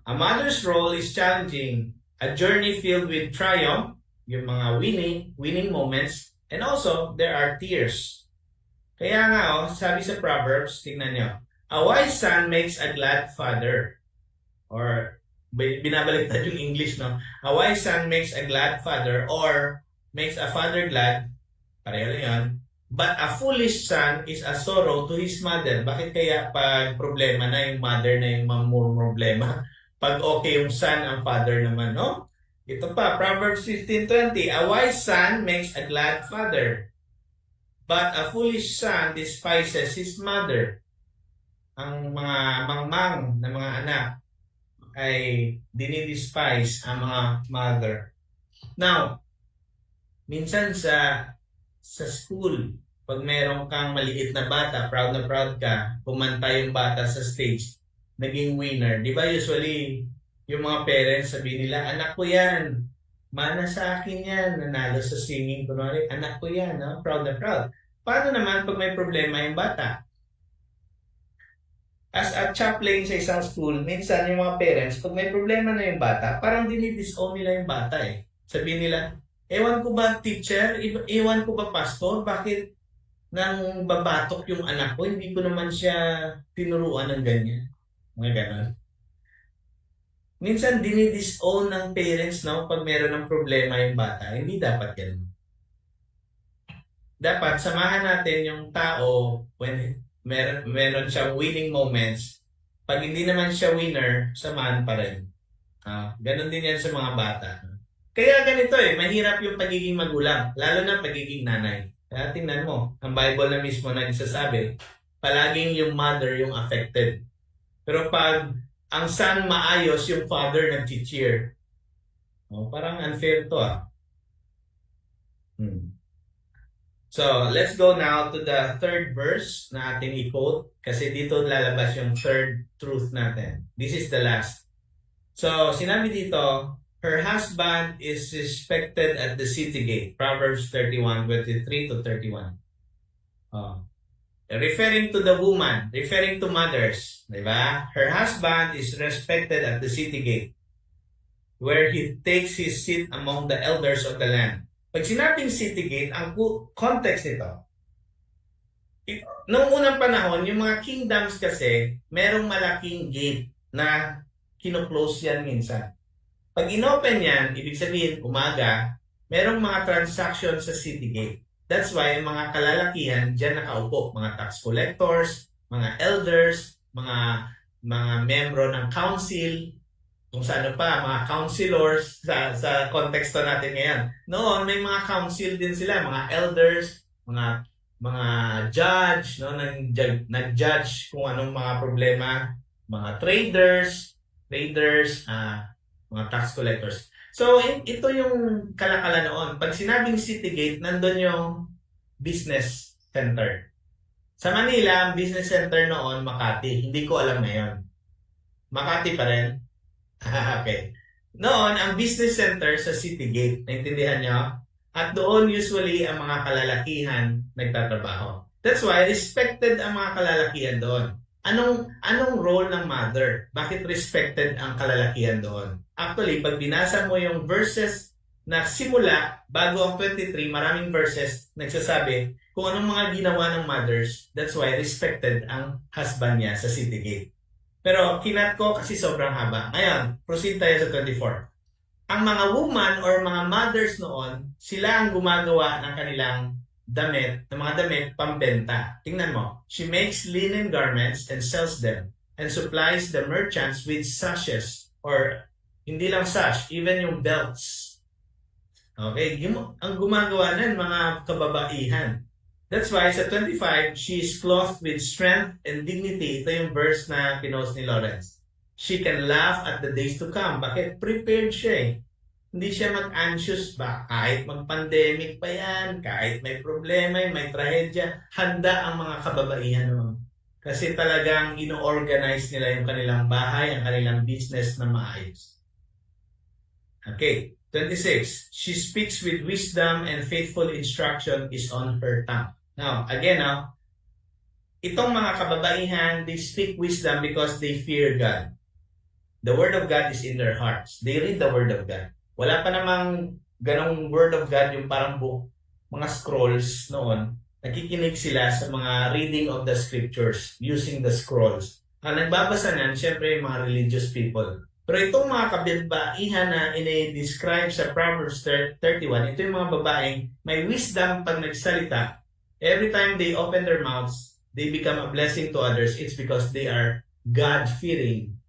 a mother's role is challenging, a journey filled with triumph, yung mga winning moments, and also there are tears. Kaya nga, sabi sa Proverbs, tingnan nyo, a wise son makes a glad father. Or, binabaliktad yung English, no? A wise son makes a glad father or makes a father glad. Pareho lang yun. But a foolish son is a sorrow to his mother. Bakit kaya pag problema na yung mother na yung problema? Pag okay yung son, ang father naman, no? Ito pa, Proverbs 15:20. A wise son makes a glad father, but a foolish son despises his mother. Ang mga mangmang na mga anak ay dinidespise ang mga mother. Now, minsan sa school, pag meron kang maliit na bata, proud na proud ka, kumanta yung bata sa stage, naging winner. Di ba usually, yung mga parents sabihin nila, anak ko yan, mana sa akin yan, nanalo sa singing, kunwari, anak ko yan, no? Proud na proud. Paano naman pag may problema yung bata? As a chaplain sa isang school, minsan yung mga parents, pag may problema na yung bata, parang dinidisown nila yung bata eh. Sabihin nila, ewan ko ba teacher, ewan ko ba pastor, bakit nang babatok yung anak ko, hindi ko naman siya tinuruan ng ganyan. Mga ganon. Minsan dinidisown ng parents na pag meron ng problema yung bata, hindi dapat ganun. Dapat samahan natin yung tao when meron siyang winning moments. Pag hindi naman siya winner, samahan pa rin. Ganon din yan sa mga bata. Kaya ganito mahirap yung pagiging magulang, lalo na pagiging nanay. Kaya tingnan mo, ang Bible na mismo nagsasabi, palaging yung mother yung affected. Pero pag ang son maayos, yung father nag-cheer. Parang unfair to So, let's go now to the third verse na ating i-quote kasi dito lalabas yung third truth natin. This is the last. So, sinabi dito, her husband is respected at the city gate. Proverbs 31:23 to 31. Referring to the woman, referring to mothers, di ba? Her husband is respected at the city gate, where he takes his seat among the elders of the land. Pag sinabing city gate, ang context nito, noong unang panahon, yung mga kingdoms kasi, merong malaking gate na kino-close yan minsan. Pag inopen yan, ibig sabihin, umaga, merong mga transaction sa city gate. That's why mga kalalakihan dyan nakaupo, mga tax collectors, mga elders, mga membro ng council, kung sa ano pa, mga councilors sa konteksto natin ngayon. Noon, may mga council din sila, mga elders, mga judge, no, nag-judge kung anong mga problema, mga traders, mga tax collectors. So, ito yung kalakala noon. Pag sinabing city gate, nandun yung business center. Sa Manila, ang business center noon, Makati. Hindi ko alam ngayon. Makati pa rin? Okay. Noon, ang business center sa city gate. Naintindihan nyo? At doon usually ang mga kalalakihan nagtatrabaho. That's why respected ang mga kalalakihan doon. Anong role ng mother? Bakit respected ang kalalakihan doon? Actually, pag binasa mo yung verses na simula, bago ang 23, maraming verses nagsasabi kung anong mga ginawa ng mothers. That's why respected ang husband niya sa city gate. Pero kinat ko kasi sobrang haba. Ngayon, proceed tayo sa 24. Ang mga woman or mga mothers noon, sila ang gumagawa ng kanilang damit, ng mga damit pambenta. Tingnan mo, she makes linen garments and sells them and supplies the merchants with sashes or hindi lang sash, even yung belts. Okay, ang gumagawa ng mga kababaihan. That's why sa 25, she is clothed with strength and dignity. Ito yung verse na pinost ni Lawrence. She can laugh at the days to come. Bakit? Prepared siya Hindi siya mag-anxious ba? Kahit mag-pandemic pa yan, kahit may problema, may trahedya, handa ang mga kababaihan naman. Kasi talagang ino-organize nila yung kanilang bahay, ang kanilang business na maayos. Okay, 26. She speaks with wisdom and faithful instruction is on her tongue. Now, again, itong mga kababaihan, they speak wisdom because they fear God. The Word of God is in their hearts. They read the Word of God. Wala pa namang ganong Word of God, yung parang book, mga scrolls noon. Nakikinig sila sa mga reading of the scriptures using the scrolls. Ang nagbabasa niyan, syempre yung mga religious people. Pero itong mga kababaihan na ini-describe sa Proverbs 31, ito yung mga babaeng may wisdom pag nagsalita. Every time they open their mouths, they become a blessing to others. It's because they are God-fearing.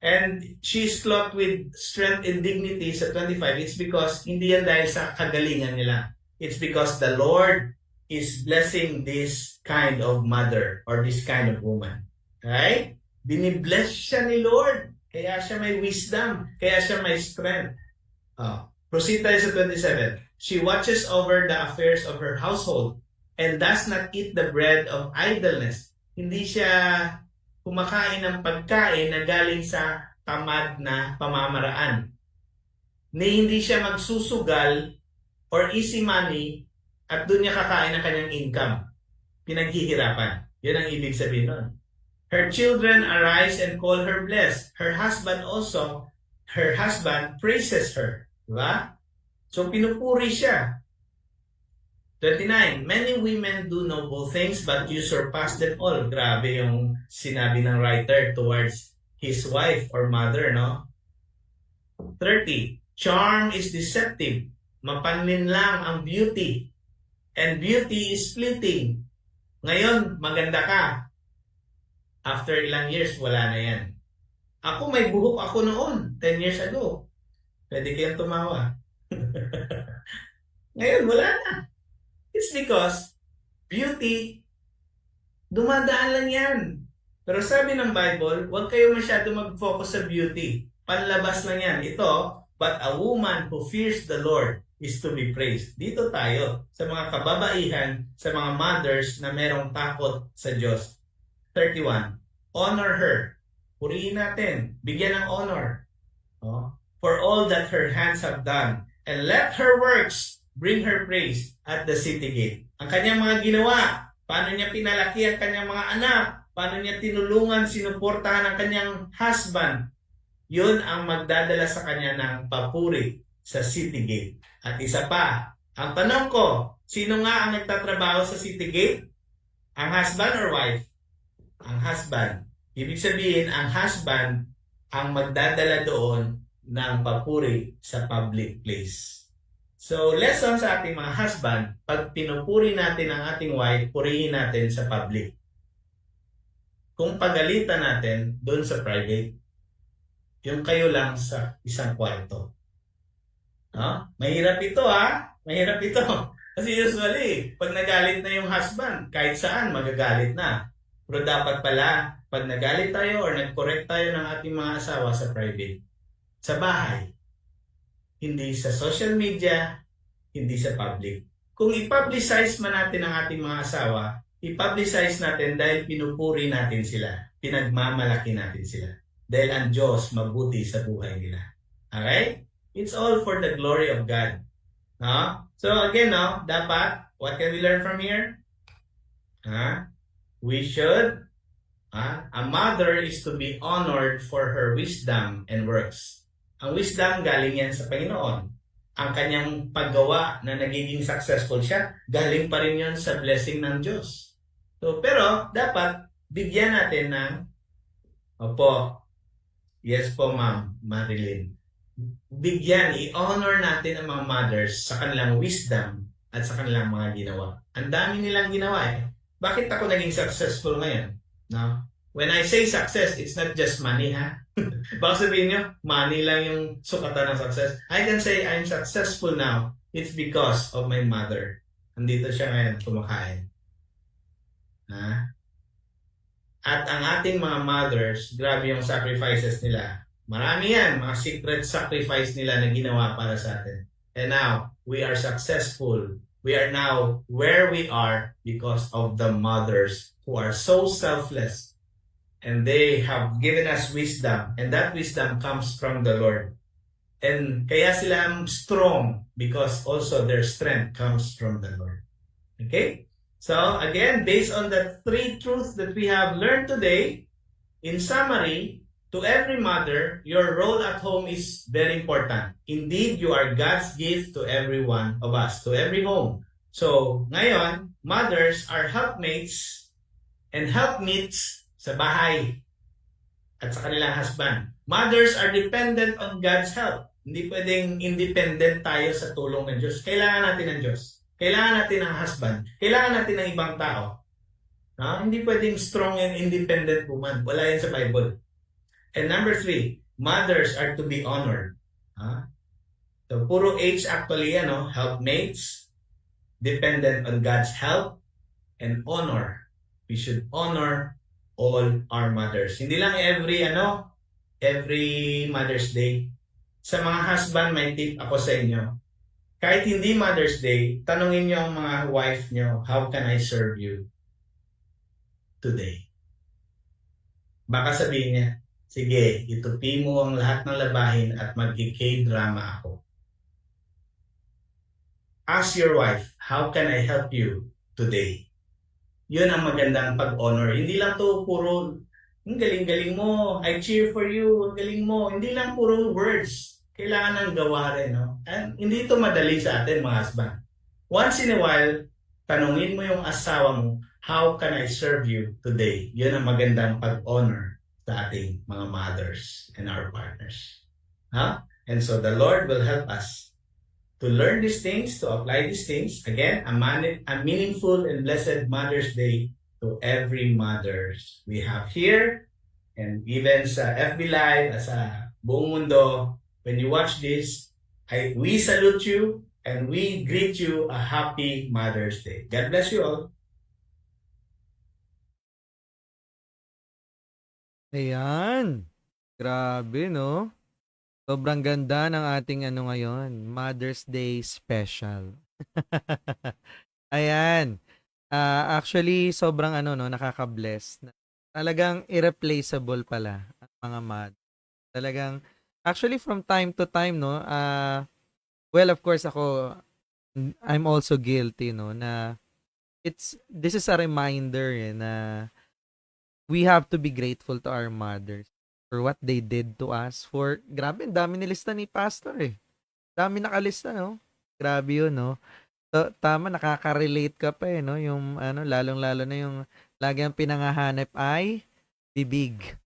And she's clothed with strength and dignity sa 25. It's because hindi yan dahil sa kagalingan nila. It's because the Lord is blessing this kind of mother or this kind of woman. Right? Binibless siya ni Lord. Kaya siya may wisdom. Kaya siya may strength. Proceed tayo sa 27. She watches over the affairs of her household and does not eat the bread of idleness. Hindi siya kumakain ng pagkain na galing sa tamad na pamamaraan. Hindi siya magsusugal or easy money at doon niya kakain ng kanyang income. Pinaghihirapan. Yun ang ibig sabihin nun. Her children arise and call her blessed. Her husband praises her. Diba? So, pinupuri siya. 29. Many women do noble things but you surpass them all. Grabe yung sinabi ng writer towards his wife or mother, no? 30. Charm is deceptive. Mapanlin lang ang beauty. And beauty is fleeting. Ngayon, maganda ka. After ilang years, wala na yan. Ako, may buhok ako noon, 10 years ago. Pwede kayong tumawa. Ngayon, wala na. It's because beauty, dumadaan lang yan. Pero sabi ng Bible, huwag kayo masyado mag-focus sa beauty. Panlabas lang yan. Ito, but a woman who fears the Lord is to be praised. Dito tayo, sa mga kababaihan, sa mga mothers na merong takot sa Diyos. 31. Honor her. Purihin natin. Bigyan ng honor. Oh. For all that her hands have done. And let her works bring her praise at the city gate. Ang kanyang mga ginawa, paano niya pinalaki ang kanyang mga anak, paano niya tinulungan, sinuportahan ang kanyang husband, yun ang magdadala sa kanya ng papuri sa city gate. At isa pa, ang tanong ko, sino nga ang nagtatrabaho sa city gate? Ang husband or wife? Ang husband. Ibig sabihin, ang husband ang magdadala doon ng papuri sa public place. So, lesson sa ating mga husband, pag pinupuri natin ang ating wife, purihin natin sa public. Kung pagalitan natin doon sa private, yung kayo lang sa isang kwarto. No? Mahirap ito ha? Mahirap ito. Kasi usually, pag nagalit na yung husband, kahit saan magagalit na. Pero dapat pala, pag nagalit tayo or nag-correct tayo ng ating mga asawa sa private, sa bahay, hindi sa social media, hindi sa public. Kung i-publicize man natin ang ating mga asawa, i-publicize natin dahil pinupuri natin sila, pinagmamalaki natin sila. Dahil ang Diyos mabuti sa buhay nila. Okay? It's all for the glory of God. No? So again, no, dapat, what can we learn from here? We should, a mother is to be honored for her wisdom and works. Ang wisdom galing yan sa Panginoon. Ang kanyang paggawa na nagiging successful siya, galing pa rin yun sa blessing ng Diyos. So, pero dapat bigyan natin ng, opo, yes po ma'am, Marilyn. Bigyan, i-honor natin ang mga mothers sa kanilang wisdom at sa kanilang mga ginawa. Ang dami nilang ginawa eh. Bakit ako naging successful ngayon? No? When I say success, it's not just money, ha? Baka sabihin nyo, money lang yung sukatan ng success. I can say I'm successful now. It's because of my mother. Nandito siya ngayon kumakain. Ha? At ang ating mga mothers, grabe yung sacrifices nila. Marami yan, mga secret sacrifice nila na ginawa para sa atin. And now, we are successful. We are now where we are because of the mothers who are so selfless. And they have given us wisdom. And that wisdom comes from the Lord. And kaya sila strong because also their strength comes from the Lord. Okay? So again, based on the three truths that we have learned today, in summary, to every mother, your role at home is very important. Indeed, you are God's gift to every one of us, to every home. So ngayon, mothers are helpmates and helpmeets sa bahay at sa kanilang husband. Mothers are dependent on God's help. Hindi pwedeng independent tayo sa tulong ng Diyos. Kailangan natin ng Diyos. Kailangan natin ng husband. Kailangan natin ng ibang tao. No? Hindi pwedeng strong and independent woman. Wala yan sa Bible. And number 3, mothers are to be honored. So, puro H actually, helpmates, dependent on God's help, and honor. We should honor all our mothers. Hindi lang every Mother's Day. Sa mga husband, may tip ako sa inyo. Kahit hindi Mother's Day, tanungin nyo ang mga wife nyo, how can I serve you today? Baka sabihin niya, sige, itupi mo ang lahat ng labahin at mag-K-drama ako. Ask your wife, how can I help you today? Yun ang magandang pag-honor. Hindi lang to puro, ang galing-galing mo, I cheer for you, ang galing mo. Hindi lang puro words. Kailangan ng gawa rin. No? And hindi ito madali sa atin, mga husband. Once in a while, tanungin mo yung asawa mo, how can I serve you today? Yun ang magandang pag-honor sa ating mga mothers and our partners. And so the Lord will help us to learn these things, to apply these things. Again, a meaningful and blessed Mother's Day to every mothers we have here And even sa FB Live, sa buong mundo, when you watch this, we salute you and we greet you a happy Mother's Day. God bless you all. Ayan. Grabe, no? Sobrang ganda ng ating ano ngayon, Mother's Day special. Ayan. Actually, sobrang ano, no, nakaka-bless. Talagang irreplaceable pala ang mga mother. Talagang, actually, from time to time, no, well, of course, ako, I'm also guilty, no, na this is a reminder na we have to be grateful to our mothers for what they did to us. Grabe, ang dami nilista ni Pastor eh. Dami nakalista, no? Grabe yun, no? Tama, nakaka-relate ka pa eh, no? Yung, ano, lalong-lalo na yung lagi ang pinangahanap ay bibig.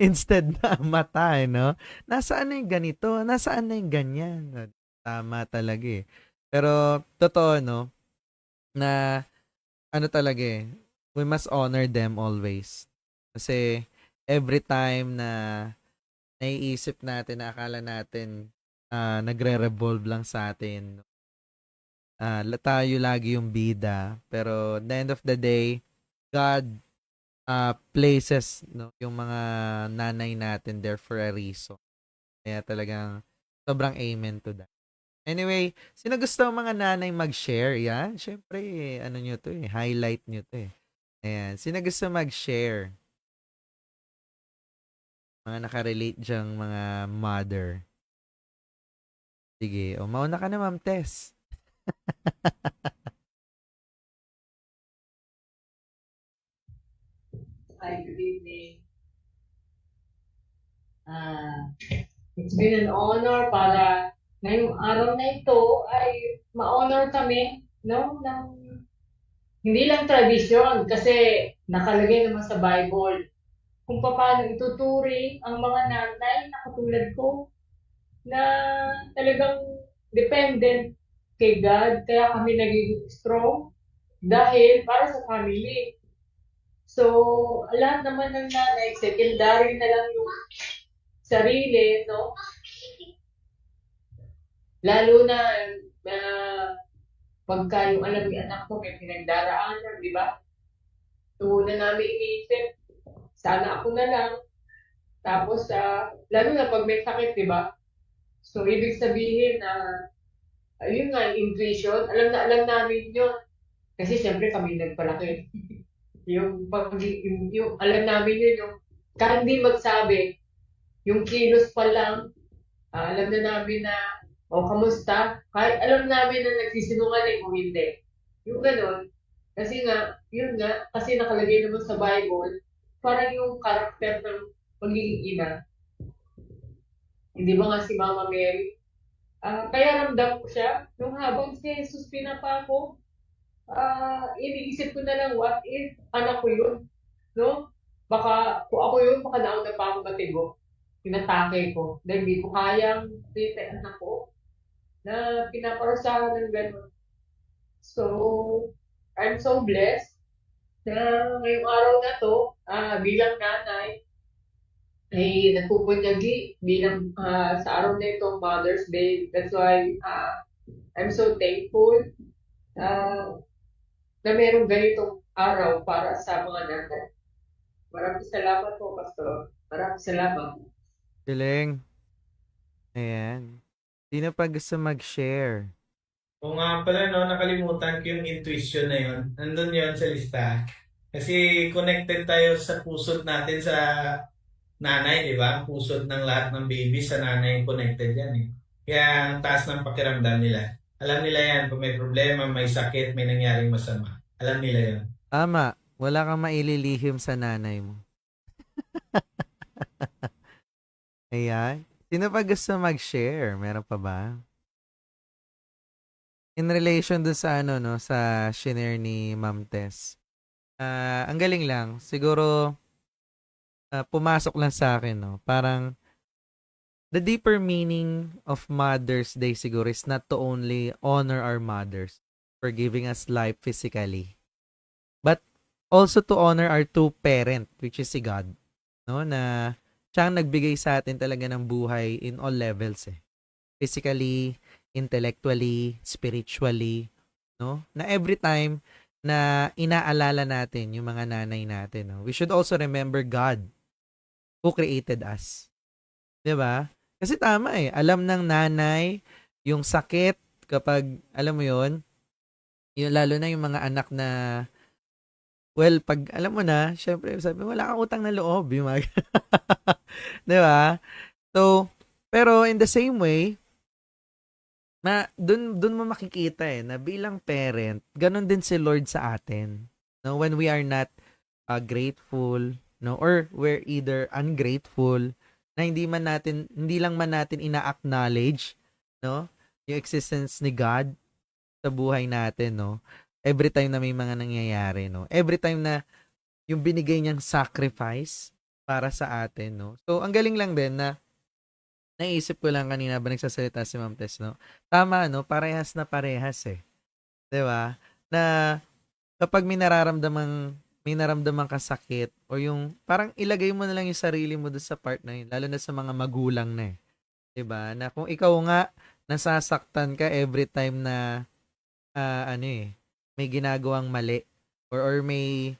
Instead na mata, eh, no? Nasaan na yung ganito? Nasaan na yung ganyan? Tama talaga eh. Pero, totoo, no? Na, ano talaga eh, we must honor them always. Kasi, every time na naiisip natin na akala natin nagre-revolve lang sa atin, tayo lagi yung bida. Pero, at the end of the day, God places, no, yung mga nanay natin there for a reason. Kaya talagang sobrang amen to that. Anyway, sino gusto ang mga nanay mag-share? Yan, syempre, ano nyo to eh, highlight nyo to eh. Ayan, sino gusto mag-share? Mga nakarelate dyang mga mother. Sige, o mauna ka na, Ma'am Tess. Hi, good evening. It's been an honor para ngayong araw na ito ay ma-honor kami, no? Ng, hindi lang tradisyon kasi nakalagay naman sa Bible kung paano ituturing ang mga nanay na katulad ko na talagang dependent kay God. Kaya kami naging strong dahil para sa family. So, lahat naman ng nanay, secondary na lang yung sarili, no? Lalo na pagka yung alam ni anak ko may pinagdaraanan, di ba? So, una namin iniisip, sana ako na lang. Tapos, lalo na pag may sakit, di ba? So, ibig sabihin na, ayun nga, intuition, alam namin yun. Kasi siyempre kami nagpalaki. yung alam namin yun, yung kahit hindi magsabi, yung kilos pa lang, alam na namin na, kamusta? Kahit alam namin na nagsisinungaling o hindi. Yung ganun. Kasi nga, yun nga, kasi nakalagay naman sa Bible, parang yung karakter ng pagiging ina. Hindi ba nga si Mama Mary? Kaya ramdam ko siya, nung habang si Jesus pinapako, iniisip ko na lang, what if anak ko yun? No? Baka, kung ako yun, baka nauna pa ako matigo. Pinatake ko. Dahil hindi ko kayang dito anak ko na pinaparusahan ng gano'n. So, I'm so blessed na ngayong araw na to, bilang nanay, ay nagpupunyagi bilang sa araw na ito, Mother's Day. That's why I'm so thankful na merong ganitong araw para sa mga nanay. Maraming salamat po, Pastor. Maraming salamat. Galing. Ayan. Sino pa gusto mag-share? Kung nga pala, no, nakalimutan ko yung intuition na yun. Nandun yun sa lista. Kasi connected tayo sa pusod natin sa nanay, di ba? Ang pusod ng lahat ng baby sa nanay connected yan eh. Kaya ang taas ng pakiramdam nila. Alam nila yan, kung may problema, may sakit, may nangyaring masama. Alam nila yun. Tama. Wala kang maililihim sa nanay mo. Ayan. Sino pa gusto mag-share? Meron pa ba? In relation dun sa ano, no, sa shinare ni Ma'am Tess. Ang galing lang. Siguro, pumasok lang sa akin, no. Parang, the deeper meaning of Mother's Day siguro is not to only honor our mothers for giving us life physically, but also to honor our true parent, which is si God. No? Na siya ang nagbigay sa atin talaga ng buhay in all levels eh. Physically, intellectually, spiritually, no? Na every time na inaalala natin yung mga nanay natin, no? We should also remember God who created us. 'Di ba? Kasi tama eh, alam ng nanay yung sakit kapag, alam mo yon, yung lalo na yung mga anak na, well, pag alam mo na, syempre sabi wala kang utang na loob, yung mga 'di ba? So, pero in the same way, dun mo makikita eh na bilang parent, ganun din si Lord sa atin. No, when we are not grateful, no, or we're either ungrateful, na hindi lang man natin ina-acknowledge, no, yung existence ni God sa buhay natin, no. Every time na may mga nangyayari, no. Every time na yung binigay niyang sacrifice para sa atin, no. So, ang galing lang din na naisip ko lang kanina ba nagsasalita si Ma'am Tess, no? Tama, no? Parehas na parehas eh. 'Di ba? Na kapag may naramdamang kasakit o yung parang ilagay mo na lang yung sarili mo doon sa part na yun, lalo na sa mga magulang na eh. 'Di ba? Na kung ikaw nga nasasaktan ka every time na may ginagawang mali or may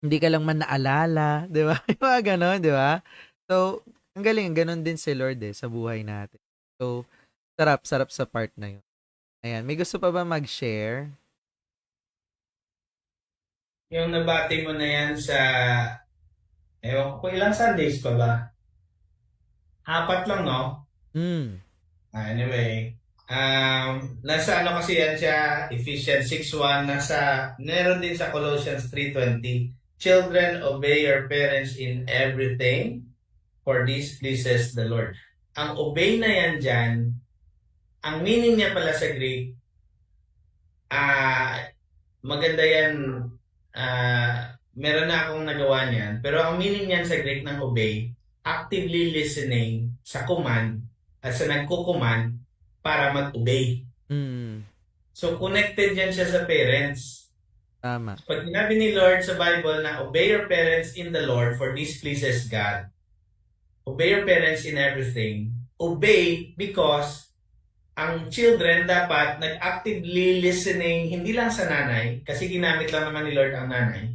hindi ka lang man naalala, 'di ba? Yung mga ganon, 'di ba? So, ang galing, ganon din si Lord eh, sa buhay natin. So, sarap sa part na yun. Ayan, may gusto pa ba mag-share? Yung nabati mo na yan sa, ewan ko, ilang Sundays pa ba? 4 lang, no? Anyway, nasa ano kasi yan siya, Ephesians 6:1, meron din sa Colossians 3:20, children, obey your parents in everything, for this pleases the Lord. Ang obey na yan dyan, ang meaning niya pala sa Greek, maganda yan, meron na akong nagawa niyan, pero ang meaning niyan sa Greek ng obey, actively listening sa command at sa nagko-command para mag-obey. So connected yan siya sa parents. Tama. Pag sinabi ni Lord sa Bible na obey your parents in the Lord for this pleases God, obey your parents in everything. Obey because ang children dapat nag-actively listening hindi lang sa nanay, kasi ginamit lang naman ni Lord ang nanay.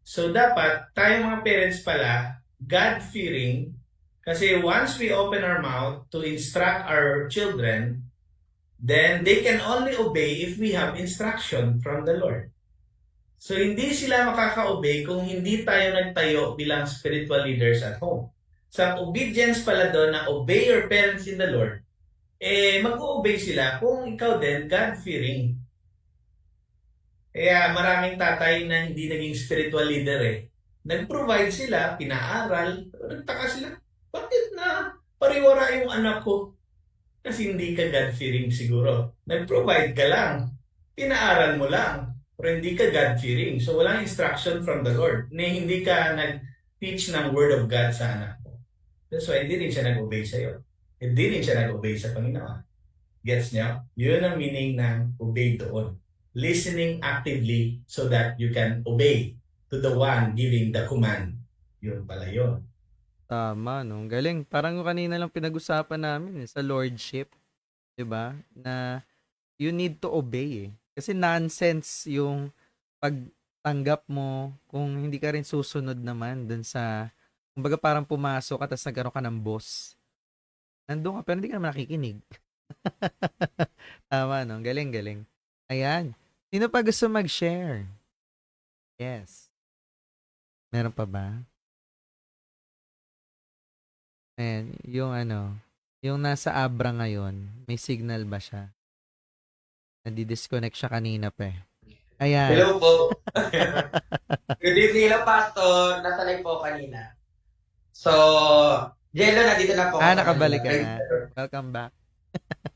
So dapat tayo mga parents pala, God-fearing, kasi once we open our mouth to instruct our children, then they can only obey if we have instruction from the Lord. So hindi sila makaka-obey kung hindi tayo nagtayo bilang spiritual leaders at home. Sa obedience pala doon na obey your parents in the Lord, mag-o-obey sila kung ikaw din God-fearing. Kaya maraming tatay na hindi naging spiritual leader Nag-provide sila, pinaaral, nagtaka sila, bakit na pariwara yung anak ko? Kasi hindi ka God-fearing siguro. Nag-provide ka lang, pinaaral mo lang, pero hindi ka God-fearing. So walang instruction from the Lord. Hindi ka nag-teach ng Word of God sa anak. That's why hindi rin siya nag-obey sa'yo. Hindi rin siya nag-obey sa Panginoon. Gets niyo? Yun ang meaning ng obey doon. Listening actively so that you can obey to the one giving the command. Yun pala yun. Tama, no? Galing. Parang kanina lang pinag-usapan namin sa Lordship. 'Di ba? Na you need to obey Kasi nonsense yung pagtanggap mo kung hindi ka rin susunod naman dun sa. Kumbaga parang pumasok ka tapos nagkaroon ka ng boss. Nandun ka pero hindi ka naman nakikinig. Tama, no? Galing. Ayan. Sino pa gusto mag-share? Yes. Meron pa ba? Ayan. Yung nasa Abra ngayon, may signal ba siya? Nadi-disconnect siya kanina pa Ayan. Hello po. Good evening, hello Pastor. Nasa live po kanina. So, Jello, nandito na po. Nakabalik ka na. Welcome back.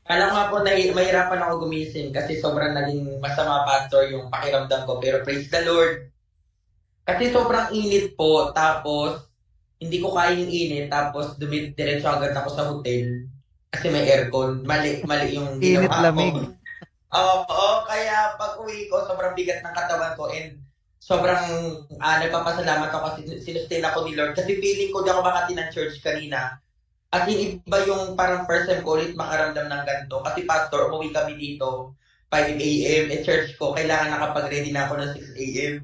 Kala ko nga po, mahirapan ako gumising kasi sobrang naging masama, Pastor, yung pakiramdam ko. Pero praise the Lord. Kasi sobrang init po, tapos hindi ko kaya yung init, tapos diretso agad ako sa hotel kasi may aircon. Mali yung Init ginawa lamig. ko. Oo, kaya pag uwi ko, sobrang bigat ng katawan ko and sobrang nagpapasalamat ako kasi sinustain ako ni Lord. Kasi feeling ko di ako makati ng church kanina. At yung iba yung parang first time ko ulit makaramdam ng ganito. Kasi pastor, umuwi kami dito 5 a.m. church ko, kailangan nakapag-ready na ako ng 6 a.m.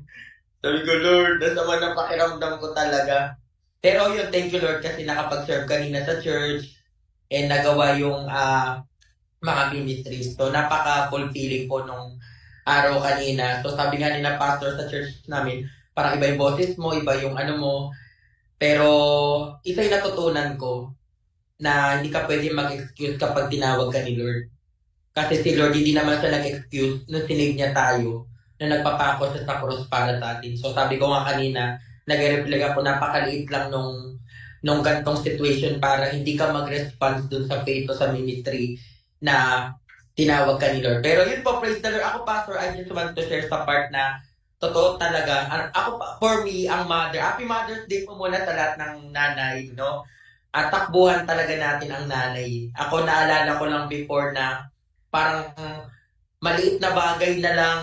Sabi ko, Lord, nasama ng pakiramdam ko talaga. Pero yun, thank you Lord kasi nakapag-serve kanina sa church and nagawa yung mga ministries. So, napaka-fulfilling po nung araw kanina. So, sabi nga nila pastor sa church namin, parang iba yung boses mo, iba yung ano mo. Pero, isa yung natutunan ko na hindi ka pwede mag-excuse kapag tinawag ka ni Lord. Kasi si Lord, hindi naman siya nag-excuse nung sinave niya tayo na nagpapako siya sa cross para sa atin. So, sabi ko nga kanina, nag-reflect ako, napakaliit lang nung gantong situation para hindi ka mag-response dun sa faith o sa ministry na tinawag ka ni Lord. Pero yun po, praise the Lord. Ako, Pastor, I just want to share sa part na totoo talaga. For me, ang mother, Happy Mother's Day po muna sa lahat ng nanay, no? At takbuhan talaga natin ang nanay. Ako, naalala ko lang before na parang maliit na bagay na lang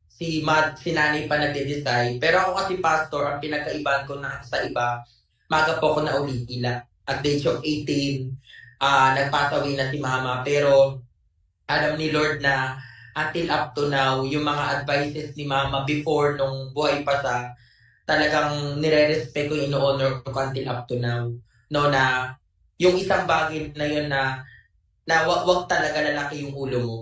si nanay pa nagde-decide. Pero ako kasi pastor, ang pinagkaibahan ko na sa iba, maga po ako na ulila. At the age of 18, nag-pass away na si mama. Pero alam ni Lord na until up to now, yung mga advices ni mama before nung buhay pa siya, talagang nire-respect ko, ino-honor ko until up to now. No, na yung isang bagay na yun na wag talaga lalaki yung ulo mo.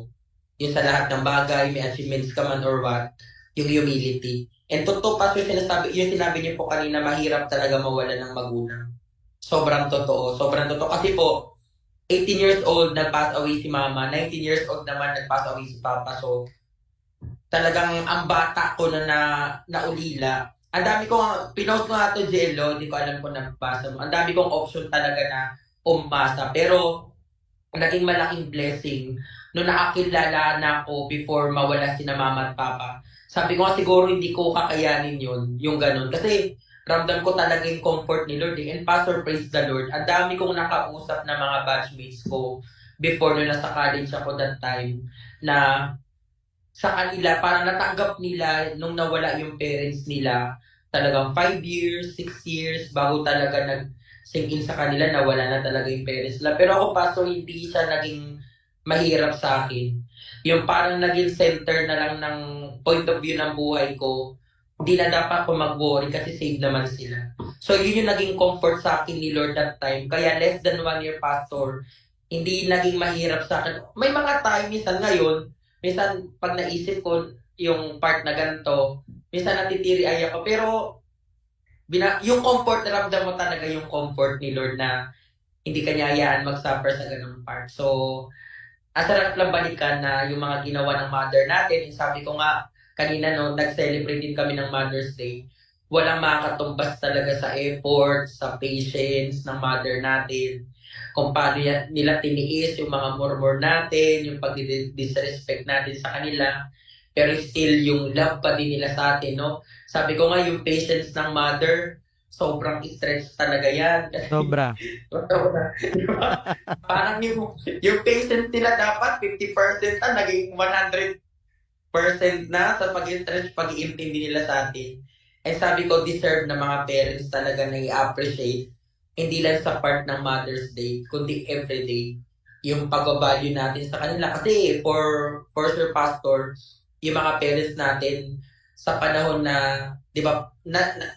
Yung sa lahat ng bagay, may achievements ka man or what, yung humility. And totoo pa yung sinabi niyo po kanina, mahirap talaga mawala ng magulang. Sobrang totoo. Sobrang totoo. Kasi po, 18 years old, nag-pass away si mama. 19 years old naman, nag-pass away si papa. So, talagang ang bata ko na naulila. Ang dami kong, pinost ko nga to Jello, hindi ko alam kung nabasa mo. Ang dami kong option talaga na umasa. Pero, naging malaking blessing nung nakakilala na ako before mawala si na mama at papa. Sabi ko nga siguro hindi ko kakayanin yun, yung ganun. Kasi ramdam ko talaga yung comfort ni Lord. And Pastor, praise the Lord. Ang dami kong nakausap na mga batchmates ko before nung nasa college ako that time na sa kanila, parang natanggap nila nung nawala yung parents nila. Talagang 5 years, 6 years, bago talaga nag-sink in sa kanila na wala na talaga yung parents nila. Pero ako, pastor, hindi siya naging mahirap sa akin. Yung parang naging center na lang ng point of view ng buhay ko, hindi na dapat ko mag-worry kasi save naman sila. So, yun yung naging comfort sa akin ni Lord that time. Kaya less than 1 year, pastor, hindi naging mahirap sa akin. May mga time, minsan pag naisip ko yung part na ganito, minsan natitiri-ay ako. Pero yung comfort, naramdam mo talaga yung comfort ni Lord na hindi kanya hayaan mag-suffer sa ganung part. So, ang sarap lang balikan na yung mga ginawa ng mother natin. Yung sabi ko nga kanina, no, nag-celebrate din kami ng Mother's Day. Walang makakatumbas talaga sa effort, sa patience ng mother natin. Kung paano nila tiniis yung mga murmur natin, yung pag-disrespect natin sa kanila. Pero still, yung love pa din nila sa atin, no? Sabi ko nga, yung patience ng mother, sobrang stretch talaga yan. Sobra. Parang yung patience nila dapat 50% na, naging 100% na sa pag-stretch, pag-iintindi nila sa atin. And sabi ko, deserve na mga parents talaga na i-appreciate, hindi lang sa part ng Mother's Day, kundi everyday, yung pag-value natin sa kanila. Kasi for sure, Pastor, yung mga parents natin sa panahon na, di ba,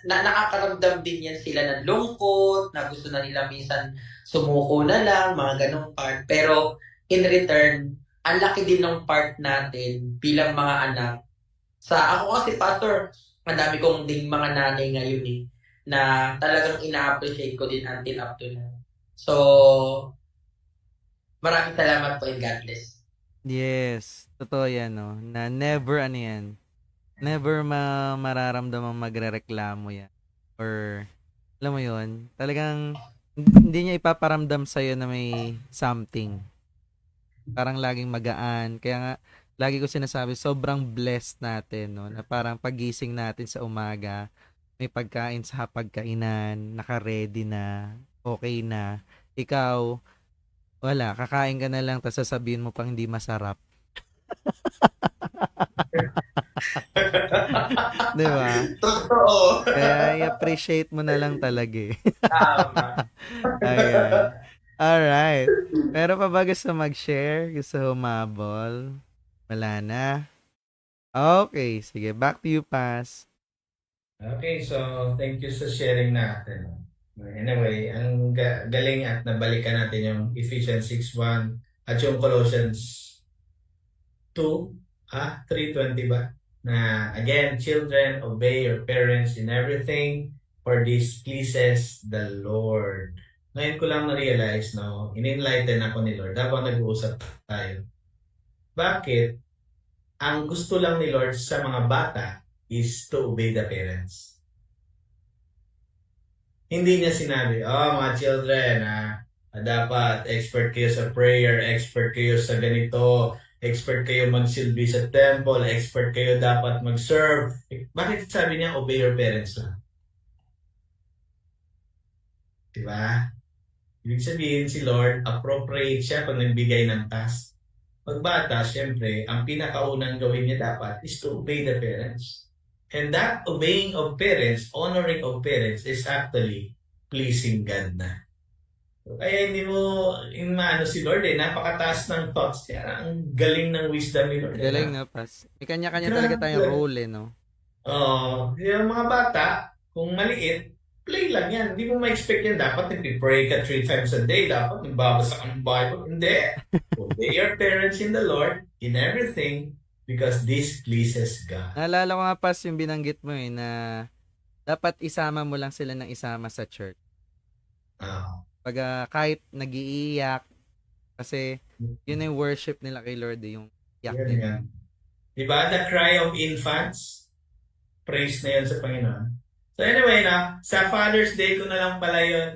nakakaramdam din yan sila ng lungkot, na gusto na nila minsan sumuko na lang, mga ganong part. Pero in return, ang laki din ng part natin bilang mga anak. Ako kasi, Pastor, ang dami kong ding mga nanay ngayon na talagang ina-appreciate ko din until up to now. So, maraming salamat po and God bless. Yes, totoo yan, no? Na never ano yan. Never mararamdamang magrereklamo yan. Or, alam mo yun, talagang hindi niya ipaparamdam sa'yo na may something. Parang laging magaan. Kaya nga, lagi ko sinasabi, sobrang blessed natin, no? Na parang pagising natin sa umaga, may pagkain sa hapagkainan, naka-ready na, okay na. Ikaw, wala, kakain ka na lang, tapos sasabihin mo pang hindi masarap. Di ba? Totoo. Kaya i-appreciate mo na lang talaga eh. Tama. Ayan. Alright. Pero pa ba gusto mag-share? Gusto humabol? Wala na? Okay. Sige. Back to you, Pas. Okay, so thank you sa sharing natin. Anyway, ang galing at nabalikan natin yung Ephesians 6:1 at yung Colossians 3:20 ba? Na again, children, obey your parents in everything, for this pleases the Lord. Ngayon ko lang na-realize, no, in-enlighten ako ni Lord habang nag-uusap tayo. Bakit? Ang gusto lang ni Lord sa mga bata is to obey the parents. Hindi niya sinabi, mga children, dapat expert kayo sa prayer, expert kayo sa ganito, expert kayo magsilbi sa temple, expert kayo dapat mag-serve. Bakit sabi niya, obey your parents lang? Diba? Ibig sabihin si Lord, appropriate siya pag nagbigay ng task. Pag bata, syempre, ang pinakaunang gawin niya dapat is to obey the parents. And that obeying of parents, honoring of parents is actually pleasing God na. Kaya hindi mo maano si Lord napakataas ng thoughts niya. Ang galing ng wisdom ni Lord. Galing nga, Pas. May kanya-kanya talaga tayong role no? Yung mga bata, kung maliit, play lang yan. Hindi mo ma-expect yan. Dapat nag-pray ka 3 times a day. Dapat nagbabasa ka ng Bible. Hindi. Obey your parents in the Lord in everything, because this pleases God. Naalala ko nga, Pas, yung binanggit mo na dapat isama mo lang sila ng isama sa church. Pag kahit nag-iiyak, kasi yun yung worship nila kay Lord, yung iyak nila. Diba? The cry of infants, praise na yun sa Panginoon. So anyway, sa Father's Day ko na lang pala yun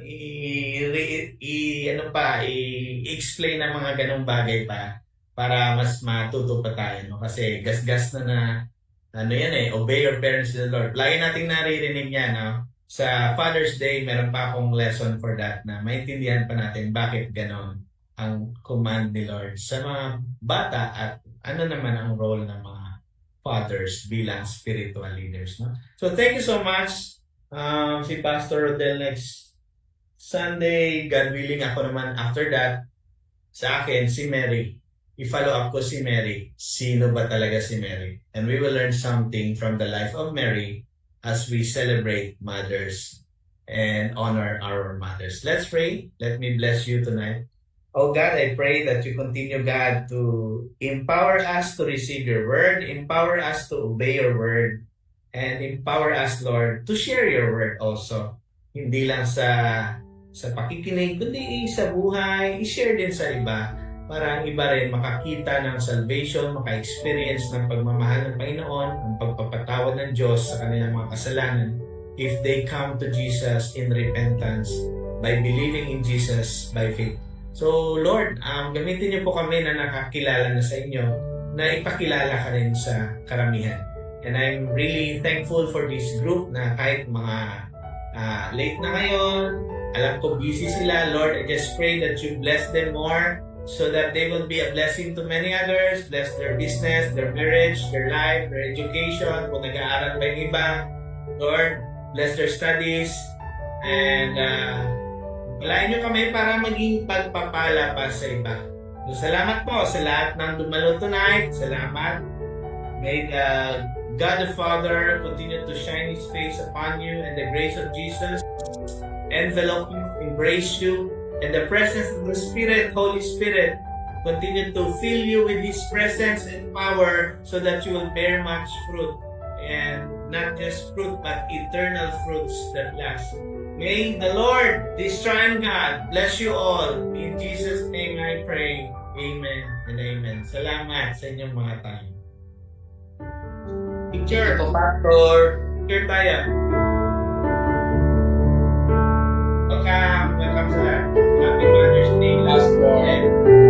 i-explain ng mga ganong bagay pa, para mas matuto pa tayo, no? Kasi gasgas na obey your parents in the Lord. Lagi nating naririnig yan, no? Sa Father's Day, meron pa akong lesson for that na maintindihan pa natin bakit ganon ang command ni Lord sa mga bata at ano naman ang role ng mga fathers bilang spiritual leaders, no? So thank you so much. Si Pastor Rodel next Sunday, God willing, ako naman after that, sa akin, si Mary. I-follow up ko si Mary. Sino ba talaga si Mary? And we will learn something from the life of Mary as we celebrate mothers and honor our mothers. Let's pray. Let me bless you tonight. Oh God, I pray that you continue, God, to empower us to receive your word, empower us to obey your word, and empower us, Lord, to share your word also. Hindi lang sa pakikinig, kundi sa buhay, i-share din sa iba, para ang iba rin makakita ng salvation, maka-experience ng pagmamahal ng Panginoon, ang pagpapatawad ng Diyos sa kanilang mga kasalanan, if they come to Jesus in repentance by believing in Jesus by faith. So Lord, gamitin niyo po kami na nakakilala na sa inyo, na ipakilala ka rin sa karamihan. And I'm really thankful for this group na kahit mga late na ngayon, alam ko busy sila. Lord, I just pray that you bless them more so that they will be a blessing to many others. Bless their business, their marriage, their life, their education. Kung nag-aaral pa yung iba, Lord, bless their studies. And walain nyo kami para maging pagpapala pa sa iba. So, salamat po sa lahat ng dumalo tonight. Salamat. May God the Father continue to shine His face upon you, and the grace of Jesus envelop you, embrace you, and the presence of the Spirit, Holy Spirit, continue to fill you with His presence and power so that you will bear much fruit, and not just fruit but eternal fruits that last. May the Lord, this triune God, bless you all. In Jesus' name I pray. Amen and amen. Salamat sa inyong mga tayo. Picture. Ito, Pastor. Picture tayo. Welcome sa Happy Mother's Day. Pastor. Yeah.